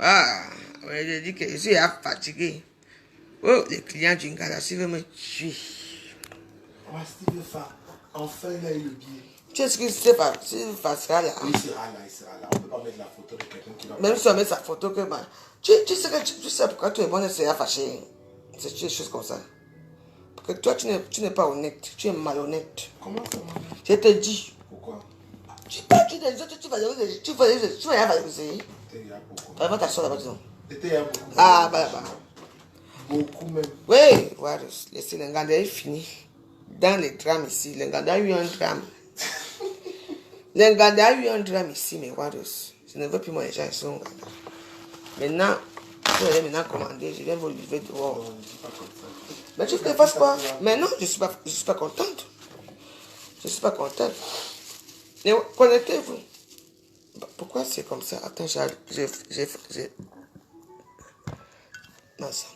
Ah, ouais, j'ai dit que je suis fatigué. Oh, les clients du Ngala, s'ils veulent me tuer. Ouais, Steve Fa, enfin il a eu le billet. Tu sais ce que c'est pas, Steve Fa sera là. Oui, il sera là, il sera là. On ne peut pas mettre la photo de quelqu'un qui va. Même si on met sa photo que bah, tu sais pourquoi tu es bon, c'est fâché. C'est des choses comme ça. Parce que toi, tu n'es pas honnête, tu es malhonnête. Comment ça va? Je te dis. Pourquoi? Tu parles des autres, tu vas rien valoriser. T'es là beaucoup. Vraiment ta soeur là-bas, disons. T'es là beaucoup. Ah, bah là-bas. Beaucoup même. Oui, voilà, le Sénégal est fini. Dans les drames ici, le Nganda a eu un drame. Le Nganda a eu un drame ici, mais voilà, je ne veux plus moi les gens ici au Nganda. Maintenant, je vais maintenant commander, je viens vous livrer dehors. Non, ne dis pas comme ça. Mais tu ne fasses pas. Mais non, je ne suis pas contente. Je ne suis pas contente. Mais connectez-vous. Pourquoi c'est comme ça? Attends, j'ai... Non, ça.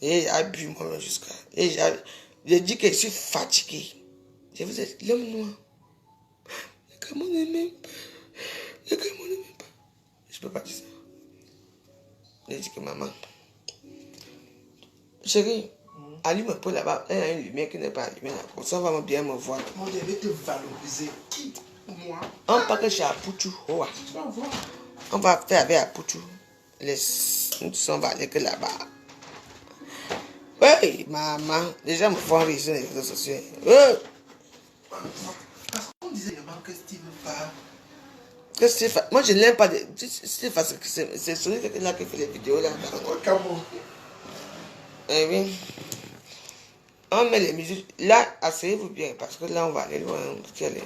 Et j'ai bu moi jusqu'à... Et j'ai dit que je suis fatigué. Je vous ai dit, l'homme noir. Le Cameroun ne m'aime pas. Le Cameroun ne m'aime pas. Je ne peux pas dire ça. J'ai dit que maman... Chérie, allume un peu là-bas. Il y a une lumière qui n'est pas allumée là. Comme ça, on va bien me voir. Moi, je vais te valoriser. Qui? Moi? On part que chez Apoutou. Oh, ouais. Tu vas voir. On va faire avec Apoutou. Nous sommes allés que là-bas. Oui, maman. Les gens me font rire sur les réseaux sociaux. Parce qu'on disait il manque Steve Fa. Que Steve, moi je n'aime pas. Steve, c'est celui-là qui fait les vidéos là. Au Cameroun. Eh oui. On met les musiques. Là, asseyez-vous bien parce que là on va aller loin. Parce qu'il y a les...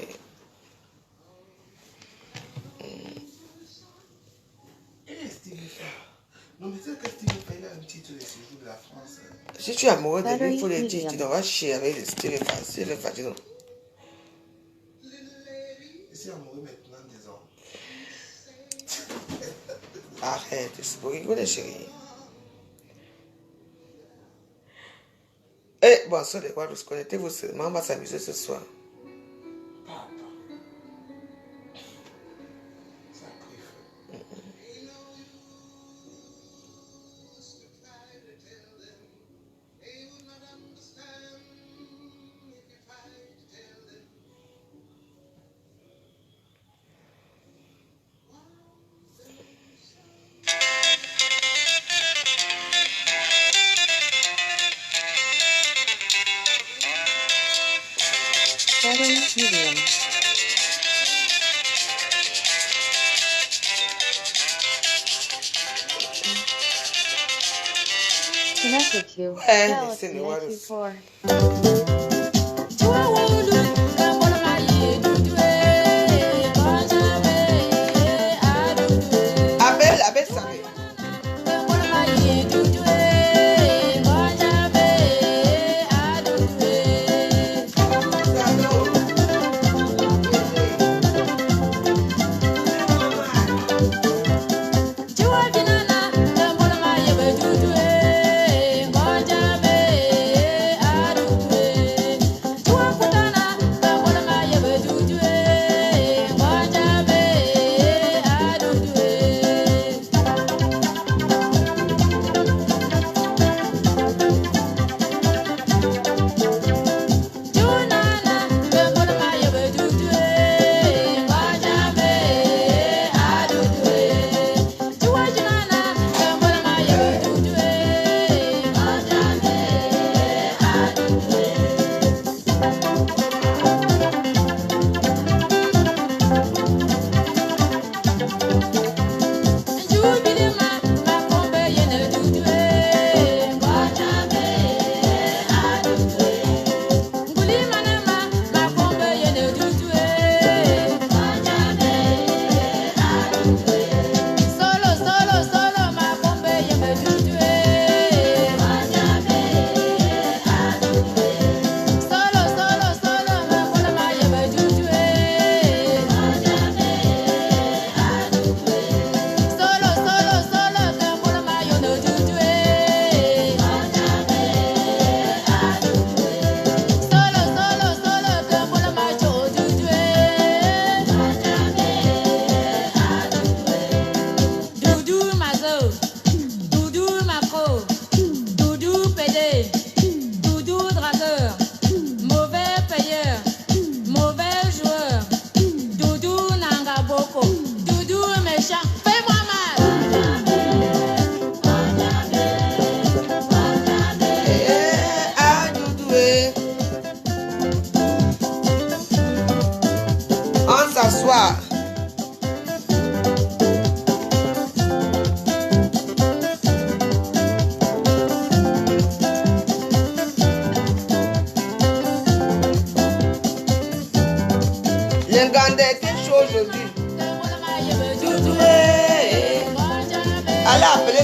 Steve Fa. Non, mais c'est que Steve Fa, il a un titre de séjour de la France. Si tu es amoureux de lui, il faut le dire. Tu dois chier avec les Steve Fa. Steve Fa, dis donc. Je suis amoureux maintenant, disons. Arrête, c'est pour rigoler, chérie. Eh, bon, ça, les Guadeloupes, connectez-vous seulement, on va s'amuser ce soir. Papa. Ça a pris feu. Medium. Connected to. Eh, Tell c'est us les Guadeloupes. 4. Abel savait.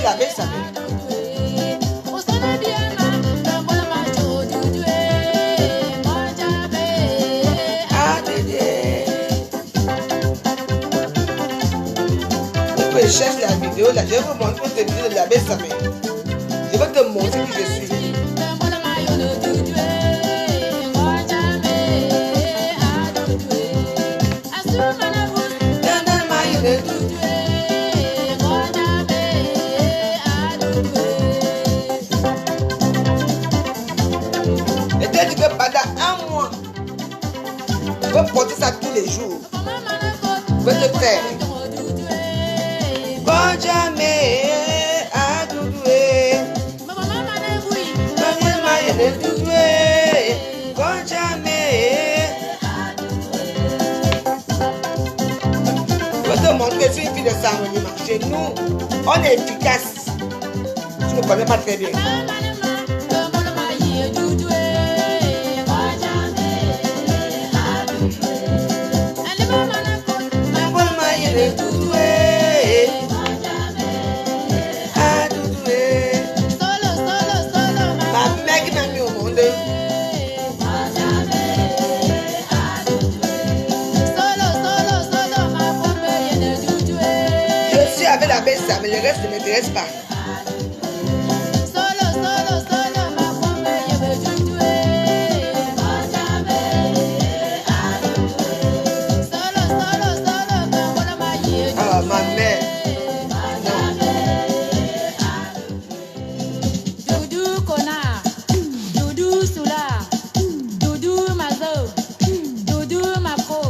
la baisse avec. Je cherche la vidéo là, je vais vous montrer cette vidéo de la baisse avec. Je vais te montrer qui je suis. Et tu dis que pendant un mois, tu vas porter ça tous les jours. Tu vas te faire. Bon jamais à Doudoué. Bon jamais. Je vais te montrer que je suis une fille de Saint-Renima. Chez nous, on est efficace. Tu ne connais pas très bien. Mais le reste ne m'intéresse pas. Ah, ma mère. Doudou connard, Doudou soulard, Doudou mazo, Doudou macro,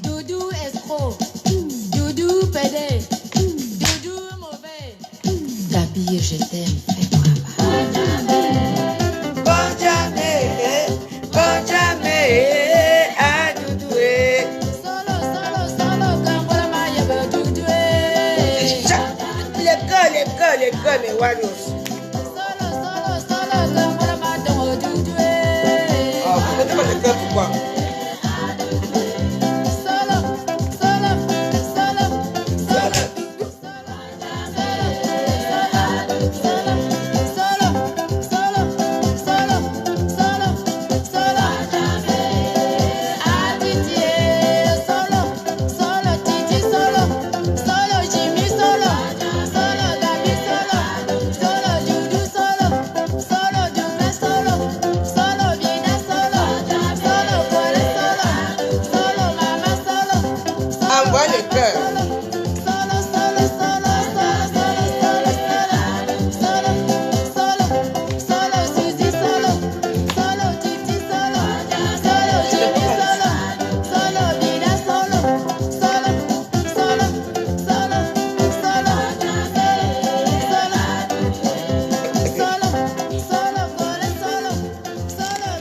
Doudou escroc, Doudou pédé. Gabi, je t'aime, fais-moi bon jamais, à Doudoué. Solo, Kangola Yaba Doudoué. Les gars, mes warriors. Solo, Kangola Doudoué. Oh, vous mettez pas les gars, pourquoi?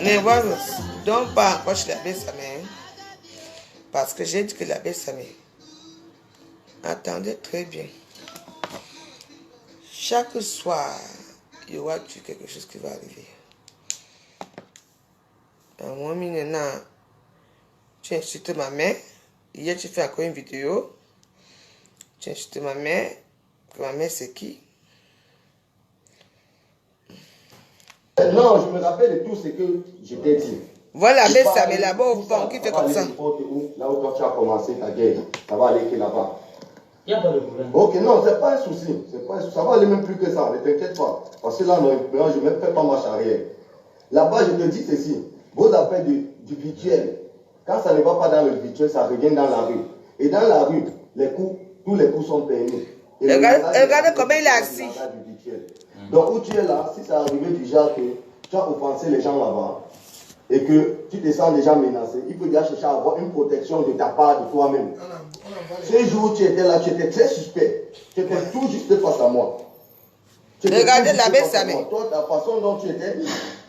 Mais voilà, donc pas encore chez la Bessamé. Parce que j'ai dit que la Bessamé. Attendez très bien. Chaque soir, il y aura quelque chose qui va arriver. Moi, maintenant, tu as insulté ma mère. Hier, tu fais encore une vidéo. Tu as insulté ma mère. Ma mère, c'est qui? Non, je me rappelle de tout ce que je t'ai dit. Voilà, mais ça, mais là-bas au fond, qui fait comme ça. Là où toi tu as commencé ta guerre, ça va aller que là-bas. Il n'y a pas de problème. Ok, non, c'est pas un souci. Ça va aller même plus que ça, ne t'inquiète pas. Parce que là, non, je ne fais pas marche arrière. Là-bas, je te dis ceci. Vos appels du virtuel, quand ça ne va pas dans le virtuel, ça revient dans la rue. Et dans la rue, tous les coups sont permis. Regardez comment il est assis. Donc, où tu es là, si ça arrive du genre que tu as offensé les gens là-bas et que tu te sens déjà menacé, il faut déjà chercher à avoir une protection de ta part, de toi-même. Ce jour où tu étais là, tu étais très suspect. Tu étais tout juste face à moi. Regardez la baisse, ça met. Toi, la façon dont tu étais,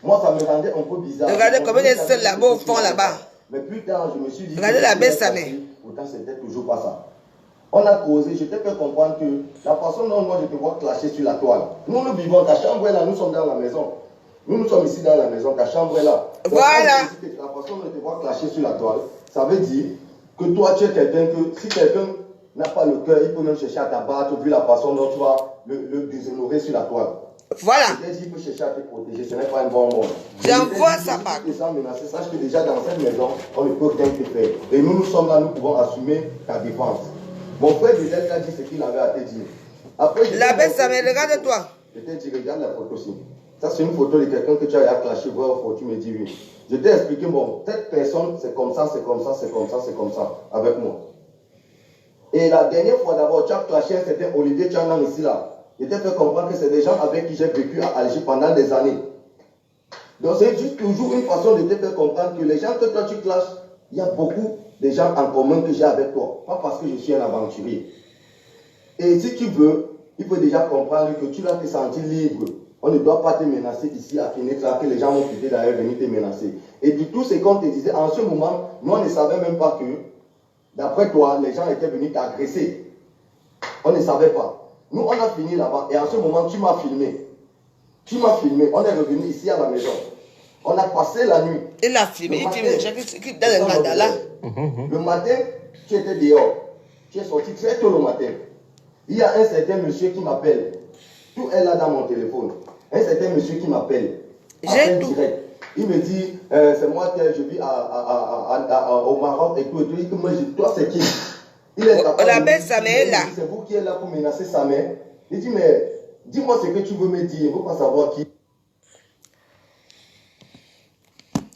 moi, ça me rendait un peu bizarre. Regardez comment il est seul là-bas au fond là-bas. Mais plus tard, je me suis dit. Regardez la baisse, ça met. Pourtant, c'était toujours pas ça. On a causé, je t'ai fait comprendre que la façon dont moi je te vois clasher sur la toile. Nous vivons, ta chambre est là, nous sommes dans la maison. Nous sommes ici dans la maison, ta chambre est là. Donc, voilà. La façon dont je te vois clasher sur la toile, ça veut dire que toi tu es quelqu'un que, si quelqu'un n'a pas le cœur, il peut même chercher à t'abattre vu la façon dont tu vas le déshonorer sur la toile. Voilà. Je t'ai dit qu'il faut chercher à te protéger, ce n'est pas un bon monde. J'envoie ça par. Si tu te sens menacé, sache que déjà dans cette maison, on ne peut rien te faire. Et nous sommes là, nous pouvons assumer ta défense. Mon frère Bedel t'a dit ce qu'il avait à te dire. Après, La bête, ça me regarde-toi. Je t'ai dit, regarde la photo aussi. Ça, c'est une photo de quelqu'un que tu as clashé, voir au tu me dis oui. Je t'ai expliqué, bon, cette personne, c'est comme ça, c'est comme ça, c'est comme ça, c'est comme ça, avec moi. Et la dernière fois d'abord, tu as clashé un certain Olivier Tchanan ici là. Je t'ai fait comprendre que c'est des gens avec qui j'ai vécu à Alger pendant des années. Donc c'est juste toujours une façon de te faire comprendre que les gens que toi tu clashes, il y a beaucoup de gens en commun que j'ai avec toi. Pas parce que je suis un aventurier. Et si tu veux, il faut déjà comprendre que tu dois te sentir libre. On ne doit pas te menacer ici à Kenetra, que les gens vont quitter d'ailleurs venir te menacer. Et du tout ce qu'on te disait, en ce moment, nous on ne savait même pas que, d'après toi, les gens étaient venus t'agresser. On ne savait pas. Nous, on a fini là-bas et en ce moment, tu m'as filmé. Tu m'as filmé. On est revenu ici à la maison. On a passé la nuit. Il a filmé. Il filme les gens qui dans le mandala. Le matin, tu étais dehors. Tu es sorti très tôt le matin. Il y a un certain monsieur qui m'appelle. Tout est là dans mon téléphone. Un certain monsieur qui m'appelle. J'ai tout. Direct. Il me dit, c'est moi qui je vis au Maroc et tout. Et tout. Il dit, moi, toi, c'est qui? Il est capable la belle Samé est là. C'est vous qui êtes là pour menacer Samé. Il dit, mais dis-moi ce que tu veux me dire. Il ne veut pas savoir qui.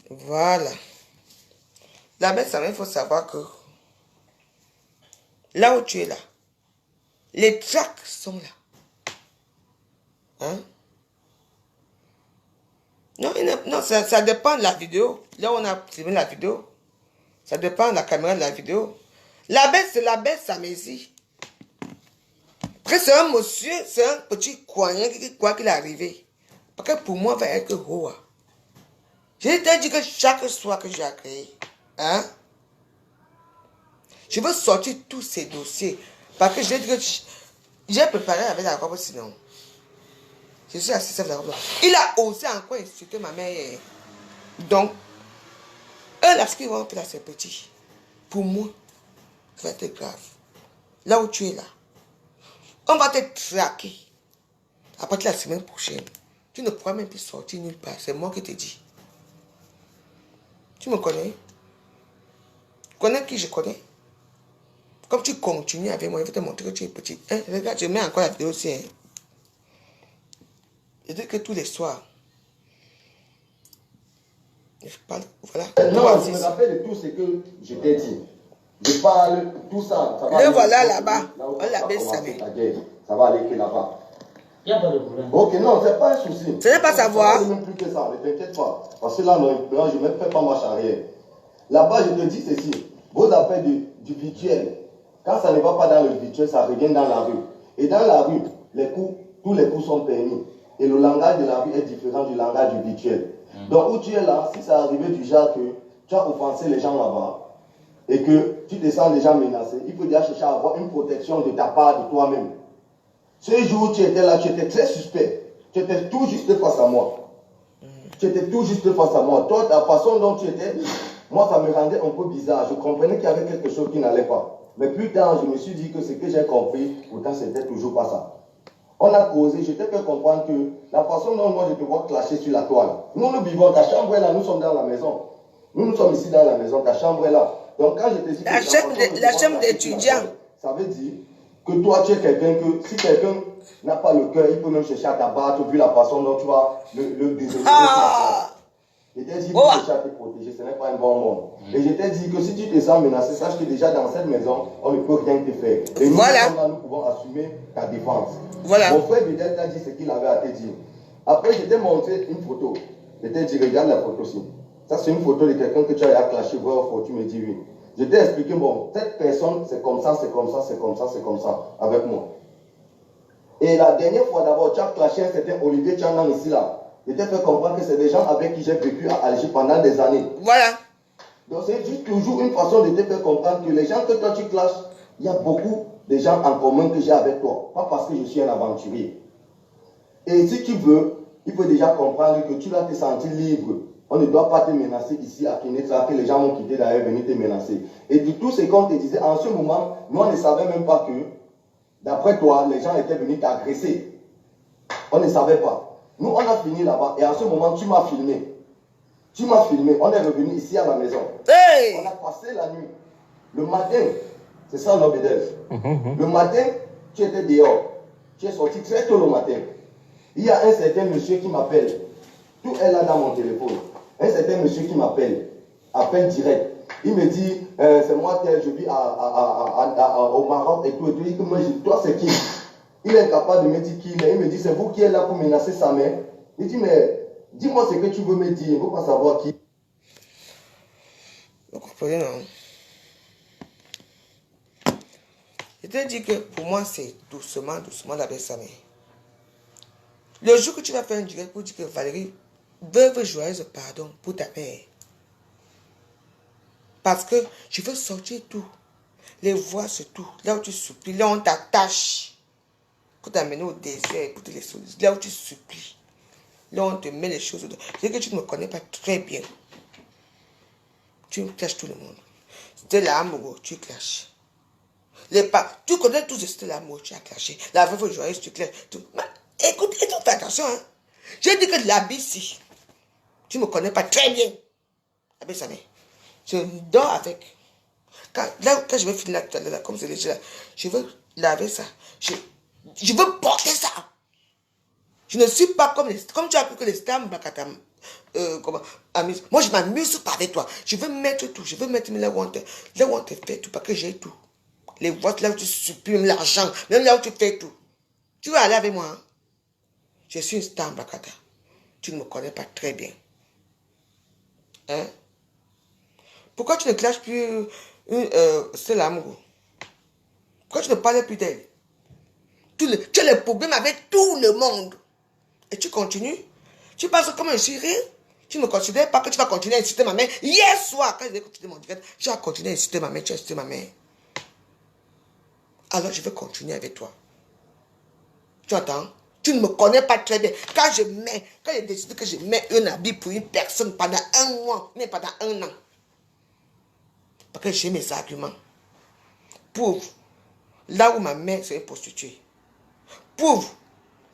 Voilà. La belle Samé, il faut savoir que là où tu es là, les tracks sont là. Hein? Non, non ça dépend de la vidéo. Là où on a filmé la vidéo, ça dépend de la caméra de la vidéo. La bête, c'est la bête Samézi. Après, c'est un monsieur, c'est un petit coignant qui croit qu'il est arrivé. Parce que pour moi, il va être Hoa. Je t'ai dit que chaque soir que j'ai créé, hein, je veux sortir tous ces dossiers. Parce que j'ai dit que j'ai préparé avec la robe sinon. Je suis assisté avec la robe. Il a osé encore insulter ma mère. Donc, eux, là, ce qu'ils vont faire, c'est petit. Pour moi, ça va être grave. Là où tu es là, on va te traquer. À partir de la semaine prochaine, tu ne pourras même plus sortir nulle part. C'est moi qui te dis. Tu me connais? Tu connais qui je connais? Comme tu continues avec moi, je vais te montrer que tu es petit. Hein? Regarde, je mets encore la vidéo aussi. Hein? Je dis que tous les soirs, je parle, voilà. Non, je me rappelle de tout ce que je t'ai dit. Je parle, tout ça. Ça va le voilà là-bas. On l'appelle Samé. Ça va aller que là-bas. Il n'y a pas de problème. Ok, non, c'est pas un souci. Ce n'est pas savoir. Ça va même plus que ça, ne t'inquiète pas. Parce que là, non, je ne me fais pas marche arrière. Là-bas, je te dis ceci. Vos appels du virtuel, quand ça ne va pas dans le virtuel, ça revient dans la rue. Et dans la rue, tous les coups sont permis. Et le langage de la rue est différent du langage du virtuel. Donc, où tu es là, si ça arrivait du genre que tu as offensé les gens là-bas, et que tu te sens déjà menacé, il faut déjà chercher à avoir une protection de ta part, de toi-même. Ce jour où tu étais là, tu étais très suspect. Tu étais tout juste face à moi. Tu étais tout juste face à moi. Toi, la façon dont tu étais, moi, ça me rendait un peu bizarre. Je comprenais qu'il y avait quelque chose qui n'allait pas. Mais plus tard, je me suis dit que ce que j'ai compris, pourtant, c'était toujours pas ça. On a causé, je t'ai fait comprendre que la façon dont moi, je te vois clasher sur la toile. Nous, nous vivons, ta chambre est là, nous sommes dans la maison. Nous sommes ici dans la maison, ta chambre est là. Donc quand je te dis La chambre d'étudiant. Ça veut dire que toi tu es quelqu'un que si quelqu'un n'a pas le cœur, il peut même chercher à t'abattre vu la façon dont tu vas le désolé. Je t'ai dit qu'il faut chercher à te protéger, ce n'est pas un bon monde. Et je t'ai dit que si tu te sens menacé, sache que déjà dans cette maison, on ne peut rien te faire. Et nous, voilà. nous pouvons assumer ta défense. Voilà. Mon frère Bidel t'a dit ce qu'il avait à te dire. Après, je t'ai montré une photo. Je t'ai dit, regarde la photo aussi. Ça, c'est une photo de quelqu'un que tu as clashé, voir, tu me dis oui. Je t'ai expliqué, bon, cette personne, c'est comme ça, c'est comme ça, c'est comme ça, c'est comme ça, avec moi. Et la dernière fois d'abord, tu as clashé un certain Olivier Tchanan ici, là. Je t'ai fait comprendre que c'est des gens avec qui j'ai vécu à Alger pendant des années. Voilà. Donc, c'est juste toujours une façon de te faire comprendre que les gens que toi tu clashes, il y a beaucoup de gens en commun que j'ai avec toi. Pas parce que je suis un aventurier. Et si tu veux, il faut déjà comprendre que tu dois te sentir libre. On ne doit pas te menacer ici à Kenetra, que les gens vont quitter d'ailleurs venir te menacer. Et du tout ce qu'on te disait, en ce moment, nous on ne savait même pas que D'après toi, les gens étaient venus t'agresser. On ne savait pas. Nous, on a fini là-bas et à ce moment, tu m'as filmé. Tu m'as filmé. On est revenu ici à la maison. Hey! On a passé la nuit. Le matin, c'est ça l'obédèce. Le matin, tu étais dehors. Tu es sorti très tôt le matin. Il y a un certain monsieur qui m'appelle. Tout est là dans mon téléphone. Un certain monsieur qui m'appelle. Appel direct. Il me dit, c'est moi tel, je vis au Maroc et tout. Il dit que moi, toi c'est qui? Il est incapable de me dire qui il est. Il me dit, c'est vous qui êtes là pour menacer sa mère. Il dit, mais dis-moi ce que tu veux me dire. Il ne veut pas savoir qui. Vous comprenez, non? Je te dis que pour moi, c'est doucement, doucement avec sa mère. Le jour que tu vas faire un direct pour dire que Valérie, veuve joyeuse pardon pour ta mère. Parce que je veux sortir tout. Les voix sur tout. Là où tu supplies, là où on t'attache. Pour t'amener au désert, pour te laisser. Là où tu supplies. Là où on te met les choses. Je sais que tu ne me connais pas très bien. Tu me clashes tout le monde. C'était l'amour, tu clashes. Tu connais tous, c'était l'amour, tu as clashé. La veuve joyeuse, tu clashes. Écoute, fais attention. Hein. J'ai dit que l'habit ici. Tu ne me connais pas très bien. Avec sa mère. Je dors avec. Quand je vais finir là, comme c'est déjà là, je veux laver ça. Je veux porter ça. Je ne suis pas comme tu as cru que les stars Mbakatam. Moi, je m'amuse pas avec toi. Je veux mettre tout. Je veux mettre là où on te fait tout. Parce que j'ai tout. Les votes là où tu supprimes l'argent. Même là où tu fais tout. Tu veux aller avec moi. Hein? Je suis une star Mbakata. Tu ne me connais pas très bien. Hein? Pourquoi tu ne clashes plus c'est l'amour? Pourquoi tu ne parles plus d'elle? Tu as les problèmes avec tout le monde. Et tu continues. Tu passes comme un chiré. Tu ne me considères pas que tu vas continuer à insulter ma mère. Hier soir, quand je vais continuer mon direct, tu as continué à insulter ma mère. Tu as insulté ma mère. Alors je vais continuer avec toi. Tu entends? Tu ne me connais pas très bien. Quand je décide que je mets un habit pour une personne pendant un mois, mais pendant un an. Parce que j'ai mes arguments. Pauvre. Là où ma mère c'est une prostituée. Pauvre.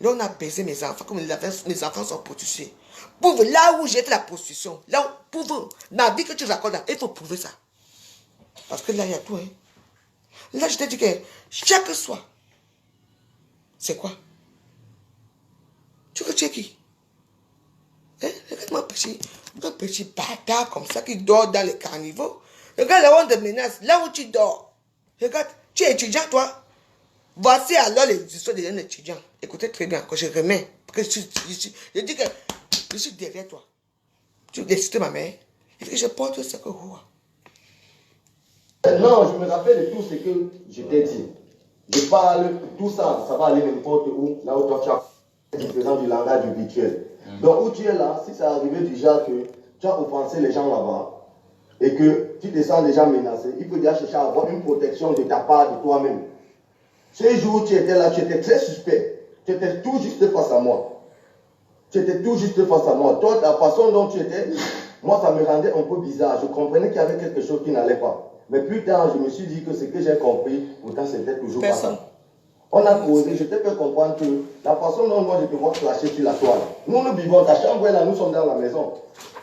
Là on a baisé mes enfants. Comme mes enfants sont prostitués. Pauvre. Là où j'ai fait la prostitution. Là où, pauvre. Ma vie que tu racontes là, il faut prouver ça. Parce que là il y a tout. Hein. Là je te dis que chaque soir. C'est quoi? Tu veux que tu es qui? Hein? Regarde-moi un petit bâtard comme ça qui dort dans les carnivores. Regarde là où on te menace, là où tu dors. Regarde, tu es étudiant toi. Voici alors les histoires des étudiants. Écoutez très bien, quand je remets. Parce que je dis que je suis derrière toi. Tu décides ma mère. Et que je porte ce que vous. Non, je me rappelle de tout ce que je t'ai dit. Je parle, tout ça, ça va aller n'importe où, là où toi tu as différent du langage habituel. Donc où tu es là, si ça arrivait déjà que tu as offensé les gens là-bas, et que tu te sens déjà menacé, il faut déjà chercher à avoir une protection de ta part, de toi-même. Ce jour où tu étais là, tu étais très suspect. Tu étais tout juste face à moi. Tu étais tout juste face à moi. Toi, la façon dont tu étais, moi, ça me rendait un peu bizarre. Je comprenais qu'il y avait quelque chose qui n'allait pas. Mais plus tard, je me suis dit que ce que j'ai compris, pourtant, c'était toujours pas ça. On a causé, je t'ai fait comprendre que la façon dont moi, je te vois clasher sur la toile. Nous vivons, ta chambre est là, nous sommes dans la maison.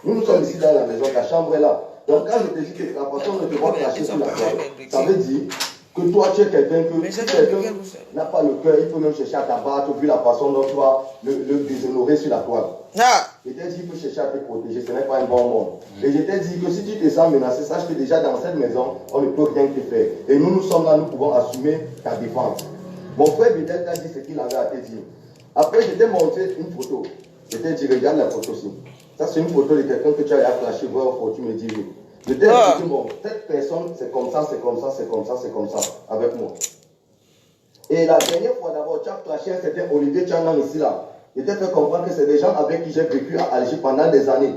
Nous sommes ici dans la maison, ta chambre est là. Donc quand je te dis que la façon dont je te vois clasher sur la toile, ça veut dire que toi, tu es quelqu'un que si quelqu'un n'a pas le cœur, il faut même chercher à t'abattre vu la façon dont tu vas le déshonorer sur la toile. Je t'ai dit qu'il faut chercher à te protéger, ce n'est pas un bon monde. Et je t'ai dit que si tu te sens menacé, sache que déjà dans cette maison, on ne peut rien te faire. Et nous sommes là, nous pouvons assumer ta défense. Mon frère Bidel t'a dit ce qu'il avait à te dire. Après, je t'ai montré une photo. Je t'ai dit, regarde la photo ci. Ça, c'est une photo de quelqu'un que tu as flashé, voir au tu me dis oui. Je t'ai dit, bon, cette personne, c'est comme ça, c'est comme ça, c'est comme ça, c'est comme ça, avec moi. Et la dernière fois d'abord, tu as flashé un certain Olivier Tchanan ici là. Je t'ai fait comprendre que c'est des gens avec qui j'ai vécu à Alger pendant des années.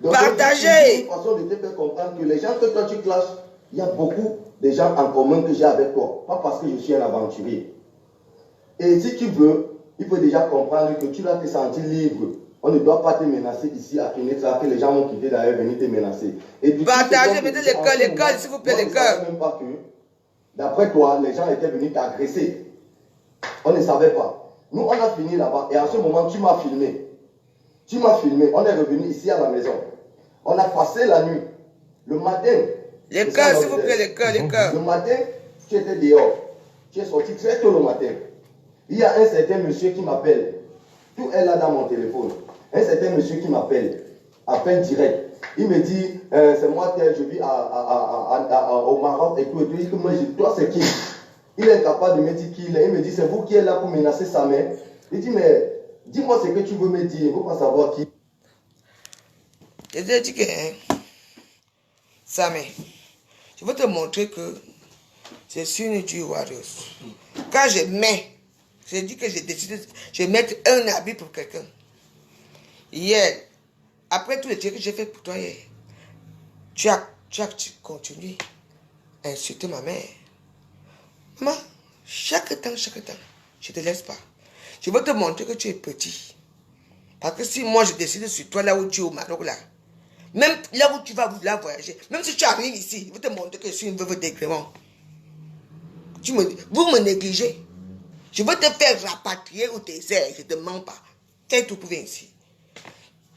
Donc, c'est une façon de te faire comprendre que les gens que toi tu clashes, il y a beaucoup de gens en commun que j'ai avec toi. Pas parce que je suis un aventurier. Et si tu veux, il faut déjà comprendre que tu dois te sentir libre. On ne doit pas te menacer ici à Kenetra, que les gens vont quitter d'ailleurs venir te menacer. Et partagez, mettez l'école, s'il vous plaît, l'école. Même pas que D'après toi, les gens étaient venus t'agresser. On ne savait pas. Nous, on a fini là-bas et à ce moment, tu m'as filmé. Tu m'as filmé. On est revenu ici à la maison. On a passé la nuit. Le matin. Les cœurs, s'il vous plaît, les cœurs. Le matin, tu étais dehors. Tu es sorti très tôt le matin. Il y a un certain monsieur qui m'appelle. Tout est là dans mon téléphone. Un certain monsieur qui m'appelle. Appel direct. Il me dit, c'est moi, je vis au Maroc et tout. Il dit que moi, toi, c'est qui? Il est incapable de me dire qui il est. Il me dit, c'est vous qui êtes là pour menacer sa mère. Il dit, mais dis-moi ce que tu veux me dire. Il ne veut pas savoir qui. Je t'ai dit que, Samé, je veux te montrer que je suis une du warrior. Quand je mets, j'ai dit que j'ai décidé de mettre un habit pour quelqu'un. Hier, après tous les trucs que j'ai fait pour toi hier, tu as continué à insulter ma mère. Maman, chaque temps, je ne te laisse pas. Je veux te montrer que tu es petit. Parce que si moi je décide sur toi là où tu es au Maroc là, même là où tu vas vouloir voyager, même si tu arrives ici, je veux te montrer que je suis une veuve d'agrément. Vous me négligez. Je veux te faire rapatrier au désert, je ne te mens pas. Fais tout pour venir ici.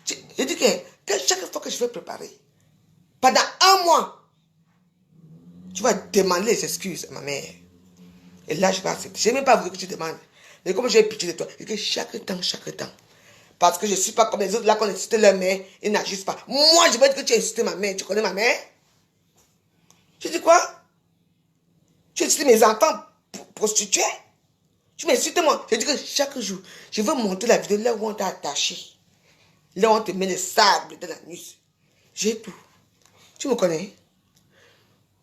Je dis que chaque fois que je vais préparer, pendant un mois, tu vas demander les excuses à ma mère. Et là, je vais accepter. Je n'ai même pas voulu que tu demandes. Mais comme j'ai pitié de toi, je dis que chaque temps. Parce que je ne suis pas comme les autres là qu'on insulte leur mère, ils n'agissent pas. Moi, je veux dire que tu as insulté ma mère. Tu connais ma mère? Tu dis quoi? Tu insultes mes enfants prostitués? Tu m'insultes moi. Je dis que chaque jour, je veux monter la vidéo là où on t'a attaché. Là où on te met le sable dans la nuit. J'ai tout. Tu me connais?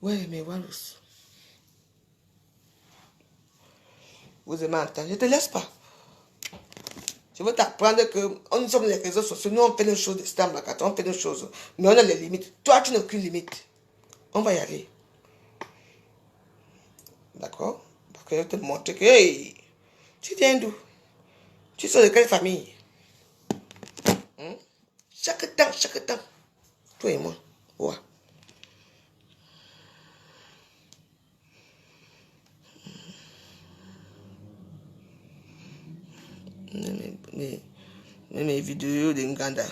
Ouais, mais Walus. Vous aimez entendre? Je ne te laisse pas. Je veux t'apprendre que nous sommes les réseaux sociaux. Nous, on fait des choses de stam, on fait des choses. Mais on a les limites. Toi, tu n'as aucune limite. On va y aller. D'accord? Parce que je vais te montrer que, hey, tu viens d'où? Tu es de quelle famille? Chaque temps. Toi et moi. Ouais. Mes vidéos de Nganda.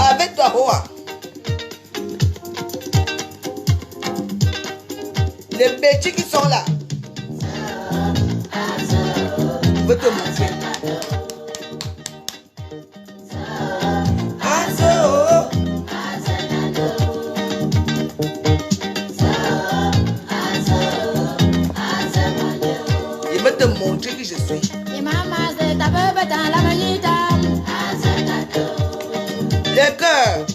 Avec toi, Hoa. Les bêtis qui sont là. Je veux te montrer. Je veux te montrer qui je suis. Les cœurs.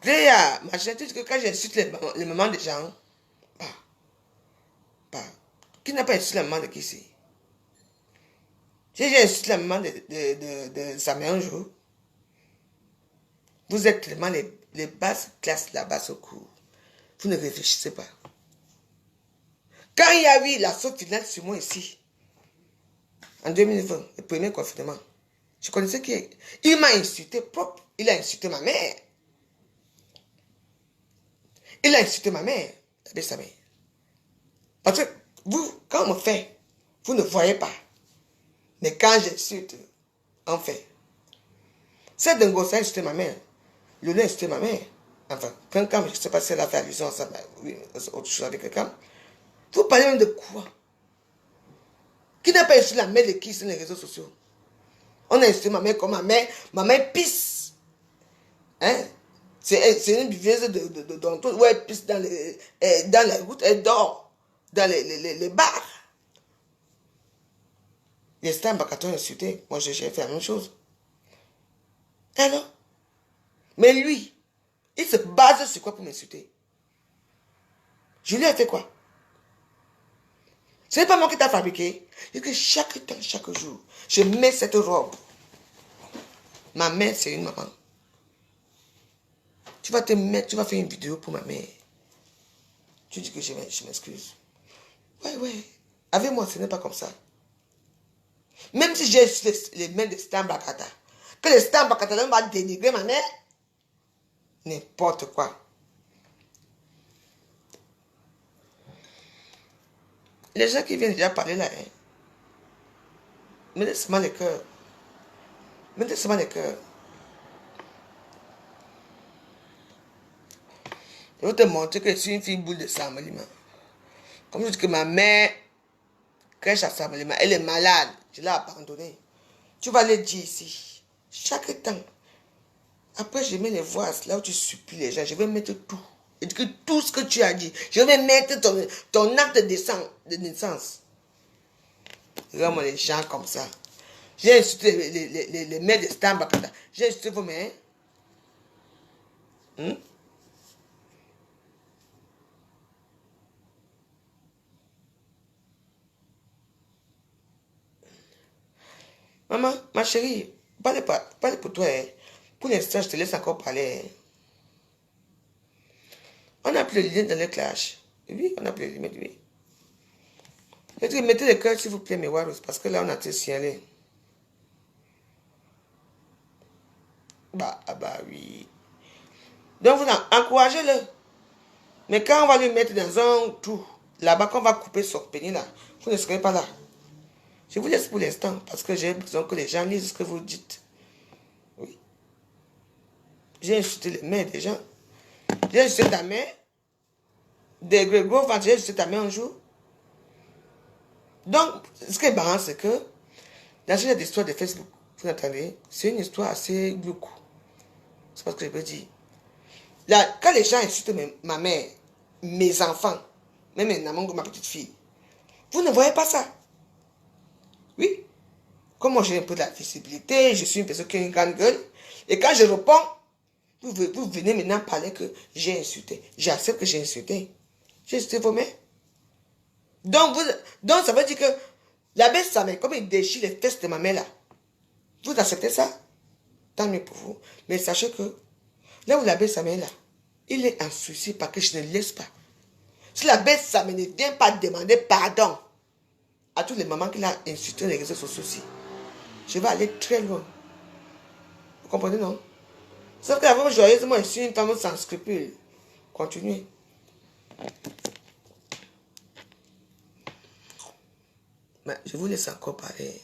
Léa, ma chérie, tu dis que quand j'insulte les mamans des gens, qui n'a pas insulté la maman de qui c'est? Si j'ai insulté la maman de sa mère un jour, vous êtes tellement les basses classes là-bas au cours. Vous ne réfléchissez pas. Quand il y a eu la saute finale sur moi ici, en 2020, le premier confinement, je connaissais qui. Il m'a insulté propre. Il a insulté ma mère. Il a insulté ma mère, sa mère. Parce que vous, quand on me fait, vous ne voyez pas. Mais quand j'insulte, on fait. C'est d'un gosse a insulté ma mère. Le lait a insulté ma mère. Enfin, quand je ne sais pas si elle a fait allusion à ça, oui, autre chose avec quelqu'un. Vous parlez même de quoi? Qui n'a pas insulté la mère de qui sur les réseaux sociaux? On a insulté ma mère comme ma mère pisse. Hein? C'est une buvieuse de où elle pisse dans la route, elle dort dans les bars. Les Stambaka t'ont insulté. Moi, j'ai fait la même chose. Alors? Mais lui, il se base sur quoi pour m'insulter? Je lui ai fait quoi? Ce n'est pas moi qui t'a fabriqué. Et que chaque temps, chaque jour, je mets cette robe. Ma mère, c'est une maman. Tu vas te mettre, tu vas faire une vidéo pour ma mère. Tu dis que je m'excuse. Ouais. Avec moi, ce n'est pas comme ça. Même si j'ai les mains de Stambakata, que le Stambakata va dénigrer ma mère, n'importe quoi. Les gens qui viennent déjà parler là, hein, me laissez-moi le cœur. Me laissez-moi le cœur. Je vais te montrer que je suis une fille boule de Samelima. Comme je dis que ma mère crèche à Samelima, elle est malade, je l'ai abandonnée. Tu vas le dire ici. Chaque temps. Après, je mets les voix là où tu supplies les gens. Je vais mettre tout. Et que tout ce que tu as dit, je vais mettre ton acte de naissance. Regarde-moi les gens comme ça. J'ai insulté les mères de Stambakata. J'ai insulté vos mères. Maman, ma chérie, parle pour toi. Hein. Pour l'instant, je te laisse encore parler. Hein. On n'a plus le lien dans les clashs. Oui, on n'a plus le lien, oui. Mettez le cœur, s'il vous plaît, mes warros, parce que là, on a tout signalé. Bah oui. Donc, vous encouragez-le. Mais quand on va lui mettre dans un trou, là-bas, qu'on va couper son pénis, là, vous ne serez pas là. Je vous laisse pour l'instant, parce que j'ai besoin que les gens lisent ce que vous dites. Oui. J'ai insulté les mains des gens. J'ai insulté ta mère. Des gros ventres, j'ai insulté ta mère un jour. Donc, ce qui est marrant, c'est que dans cette histoire de Facebook, vous entendez, c'est une histoire assez glauque. C'est pas ce que je peux dire. Là, quand les gens insultent ma mère, mes enfants, même ma petite fille, vous ne voyez pas ça. Oui. Comme moi, j'ai un peu de la visibilité, je suis une personne qui a une grande gueule. Et quand je réponds, vous venez maintenant parler que j'ai insulté. J'accepte que j'ai insulté. J'ai insulté vos mères. Donc, ça veut dire que la bête, ça met comme il déchire les fesses de ma mère là. Vous acceptez ça? Tant mieux pour vous. Mais sachez que là où la bête, ça met là, il est en souci parce que je ne laisse pas. Si la bête, ça ne vient pas demander pardon à toutes les mamans qui l'ont insulté dans les réseaux sociaux, je vais aller très loin. Vous comprenez, non? Sauf que la femme joyeuse, moi, je suis une femme sans scrupules. Continuez. Mais je vous laisse encore parler.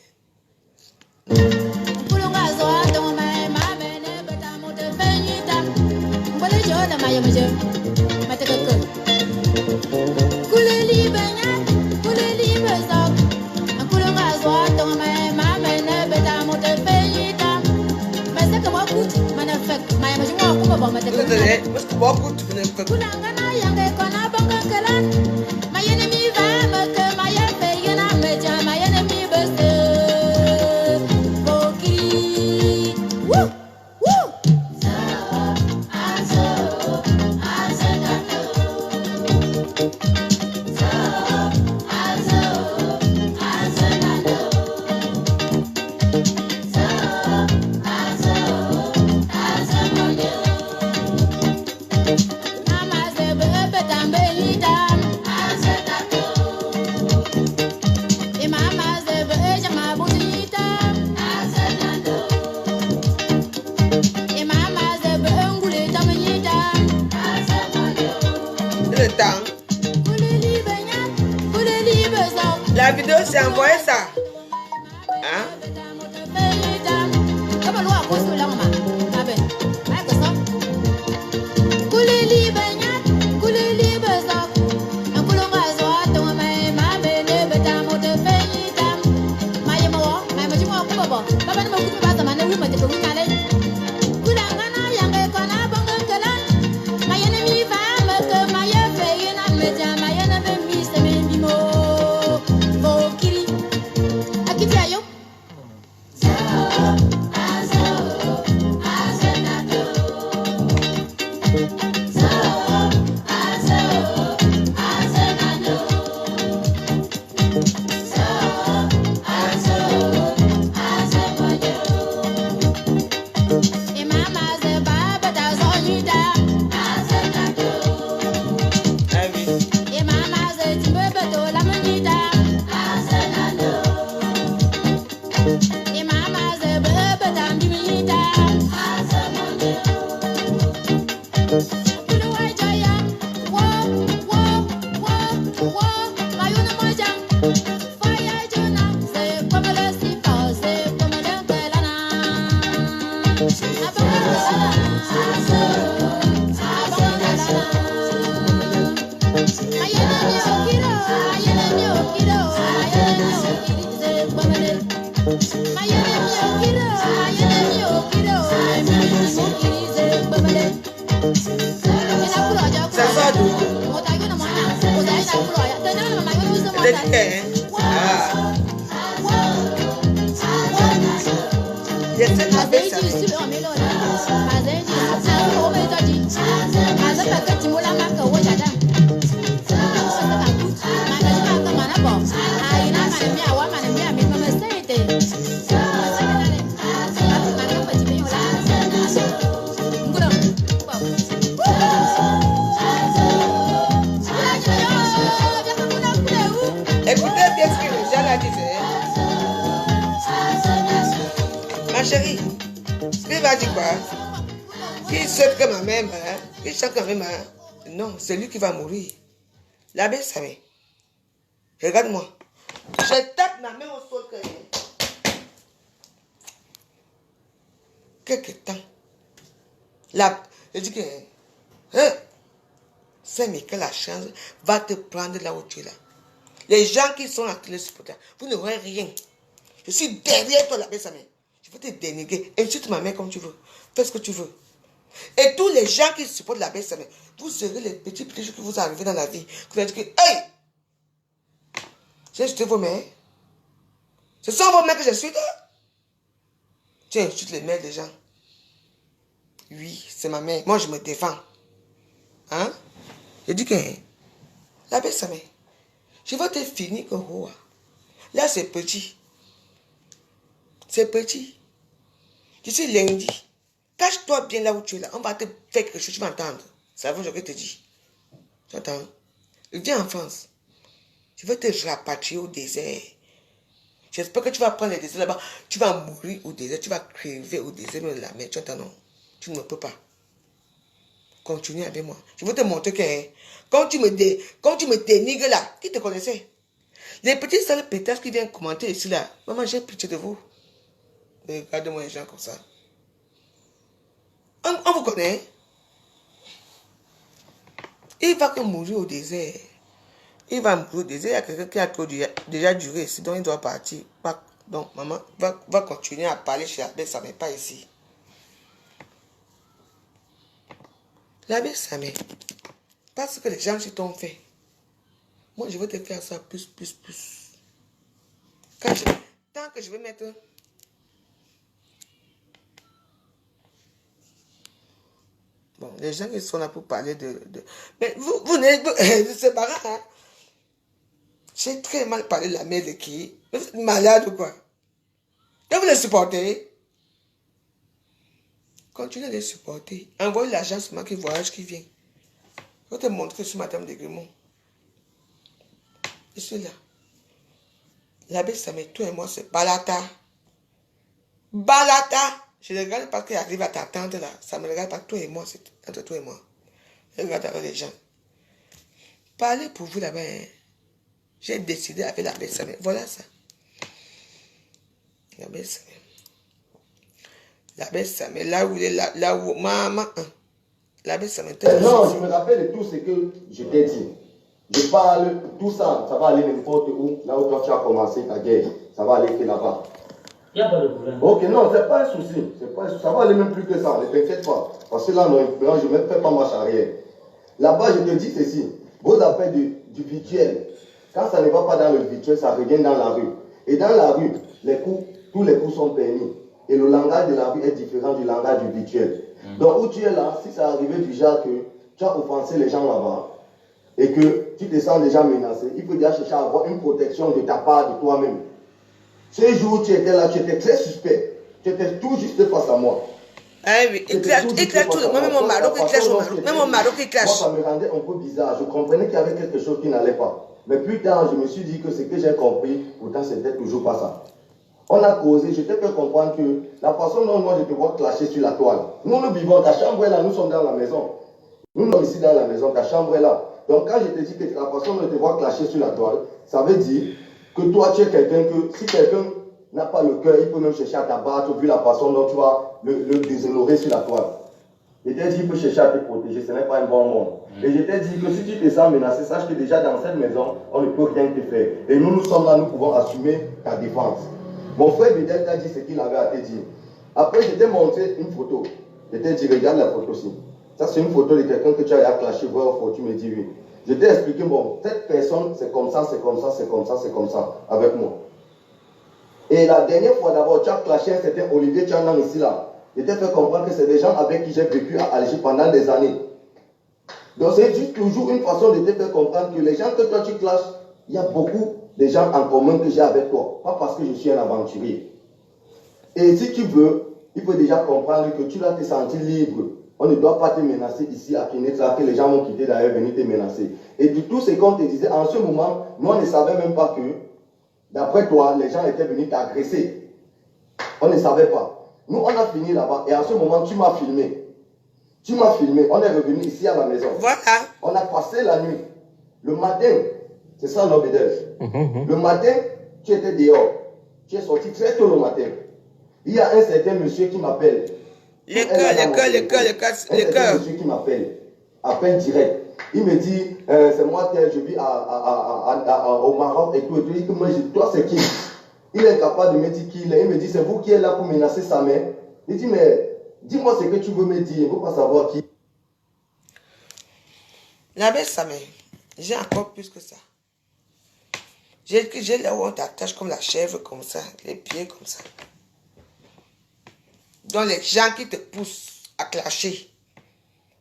La vidéo, c'est envoyé ça. Hein? Et maman, c'est bébé dans du minita. Écoutez bien ce que les gens disaient. Ma chérie, il va dire quoi? Qui souhaite que ma mère meure, qui chante que ma mère meure. Non, c'est lui qui va mourir. L'abbé Samé, regarde-moi. Je tape ma main au sol. Quelque temps. Là, je dis que Saint-Michel, la chance va te prendre là où tu es là. Les gens qui sont en télésupporter, vous n'aurez rien. Je suis derrière toi, l'abbé Samé. Je vais te dénigrer. Insulte ma mère comme tu veux. Fais ce que tu veux. Et tous les gens qui supportent l'abbé Samé, vous serez les petits choses qui vous arrivent dans la vie. Vous allez dire que, hey! J'ai insulté vos mères. Ce sont vos mères que j'insulte. Tu insultes les mères des gens. Oui, c'est ma mère. Moi, je me défends. Hein? Je dis que, l'abbé Samé, je vais te finir comme roi. Là, c'est petit. C'est petit. Je suis lundi. Cache-toi bien là où tu es là. On va te faire quelque chose, tu vas entendre. C'est avant que je te dis. Tu entends? Viens en France. Je vais te rapatrier au désert. J'espère que tu vas prendre le désert là-bas. Tu vas mourir au désert. Tu vas crever au désert de la mer. Tu entends, non? Tu ne peux pas. Continue avec moi. Je vais te montrer que quand tu me dénigres là, qui te connaissait? Les petits sales pétasses qui viennent commenter ici là. Maman, j'ai pitié de vous. Mais regardez-moi les gens comme ça. On vous connaît. Il va que mourir au désert. Il va mourir au désert. Il y a quelqu'un qui a déjà duré ici. Donc il doit partir. Donc maman va continuer à parler chez l'abbé Samé, pas ici. L'abbé Samé, parce que les gens qui t'ont fait, moi je vais te faire ça plus. Tant que je vais mettre... Bon, les gens qui sont là pour parler de... Mais vous n'êtes... C'est marrant, hein? J'ai très mal parlé de la mère de qui? Vous êtes malade ou quoi? Et vous les supportez? Continuez à les supporter. Envoyez l'agent sur moi qui voyage, qui vient. Je vais te montrer que je suis Madame de Grémont. Je suis là. L'abbé Samé, toi et moi, c'est Balata. Balata! Je ne regarde pas qu'il arrive à t'attendre là. Ça me regarde pas, toi et moi, c'est entre toi et moi. Je regarde avec les gens. Parlez pour vous là-bas. Hein. J'ai décidé avec l'abbé Samé. Voilà ça. L'abbé Samé. L'abbé Samé, là où il est, là où maman. L'abbé Samé. Non, je me rappelle de tout ce que je t'ai dit. Je parle, tout ça, ça va aller n'importe où. Là où toi tu as commencé ta guerre, ça va aller là-bas. Il n'y a pas de problème. Ok, non, c'est pas un souci. Ça va aller même plus que ça, ne t'inquiète pas. Parce que là, non, je ne fais pas marche arrière. Là-bas, je te dis ceci. Vos affaires du virtuel, quand ça ne va pas dans le virtuel, ça revient dans la rue. Et dans la rue, tous les coups sont permis. Et le langage de la rue est différent du langage du virtuel. Donc, où tu es là, si ça arrivait du genre que tu as offensé les gens là-bas, et que tu te sens déjà menacé, il faut déjà chercher à avoir une protection de ta part, de toi-même. Ce jour où tu étais là, tu étais très suspect. Tu étais tout juste face à moi. Ah oui, il clash tout. Même mon Maroc, il clash au Maroc. Même mon Maroc, il clash. Moi, ça me rendait un peu bizarre. Je comprenais qu'il y avait quelque chose qui n'allait pas. Mais plus tard, je me suis dit que ce que j'ai compris, pourtant, c'était toujours pas ça. On a causé, je t'ai fait comprendre que la façon dont moi je te vois clasher sur la toile. Nous, nous vivons, ta chambre est là, nous sommes dans la maison. Nous sommes ici dans la maison, ta chambre est là. Donc quand je te dis que la façon dont je te vois clasher sur la toile, ça veut dire que toi tu es quelqu'un que, si quelqu'un n'a pas le cœur, il peut même chercher à t'abattre vu la façon dont tu vas le déshonorer sur la toile. Je t'ai dit qu'il peut chercher à te protéger, ce n'est pas un bon monde. Et je t'ai dit que si tu te sens menacé, sache que déjà dans cette maison, on ne peut rien te faire. Et nous, nous sommes là, nous pouvons assumer ta défense. Mon frère Bedel t'a dit ce qu'il avait à te dire. Après, je t'ai montré une photo. Je t'ai dit, regarde la photo-ci. Ça, c'est une photo de quelqu'un que tu as clashé, voir au tu me dis oui. Je t'ai expliqué, bon, cette personne, c'est comme ça, c'est comme ça, c'est comme ça, c'est comme ça, avec moi. Et la dernière fois d'abord, tu as clashé un certain Olivier Tchanan ici là. Je t'ai fait comprendre que c'est des gens avec qui j'ai vécu à Alger pendant des années. Donc c'est juste toujours une façon de te faire comprendre que les gens que toi tu clashes, il y a beaucoup de gens en commun que j'ai avec toi. Pas parce que je suis un aventurier. Et si tu veux, il faut déjà comprendre que tu dois te sentir libre. On ne doit pas te menacer ici à Kinetra, que les gens vont quitter d'ailleurs venir te menacer. Et de tout ce qu'on te disait, en ce moment, nous on ne savait même pas que, d'après toi, les gens étaient venus t'agresser. On ne savait pas. Nous, on a fini là-bas et en ce moment, tu m'as filmé. Tu m'as filmé. On est revenu ici à la maison. Voilà. On a passé la nuit. Le matin, c'est ça l'obédège. Le matin, tu étais dehors. Tu es sorti très tôt le matin. Il y a un certain monsieur qui m'appelle. Le cœur. Monsieur qui m'appelle. Appel direct. Il me dit, c'est moi, je vis au Maroc et tout. Et tout. Il dit, moi, toi, c'est qui? Il est incapable de me dire qui il est. Il me dit, c'est vous qui êtes là pour menacer sa mère. Il dit, mais dis-moi ce que tu veux me dire. Il ne faut pas savoir qui. L'abbé Samé, j'ai encore plus que ça. J'ai là où on t'attache comme la chèvre, comme ça, les pieds comme ça. Donc les gens qui te poussent à clasher.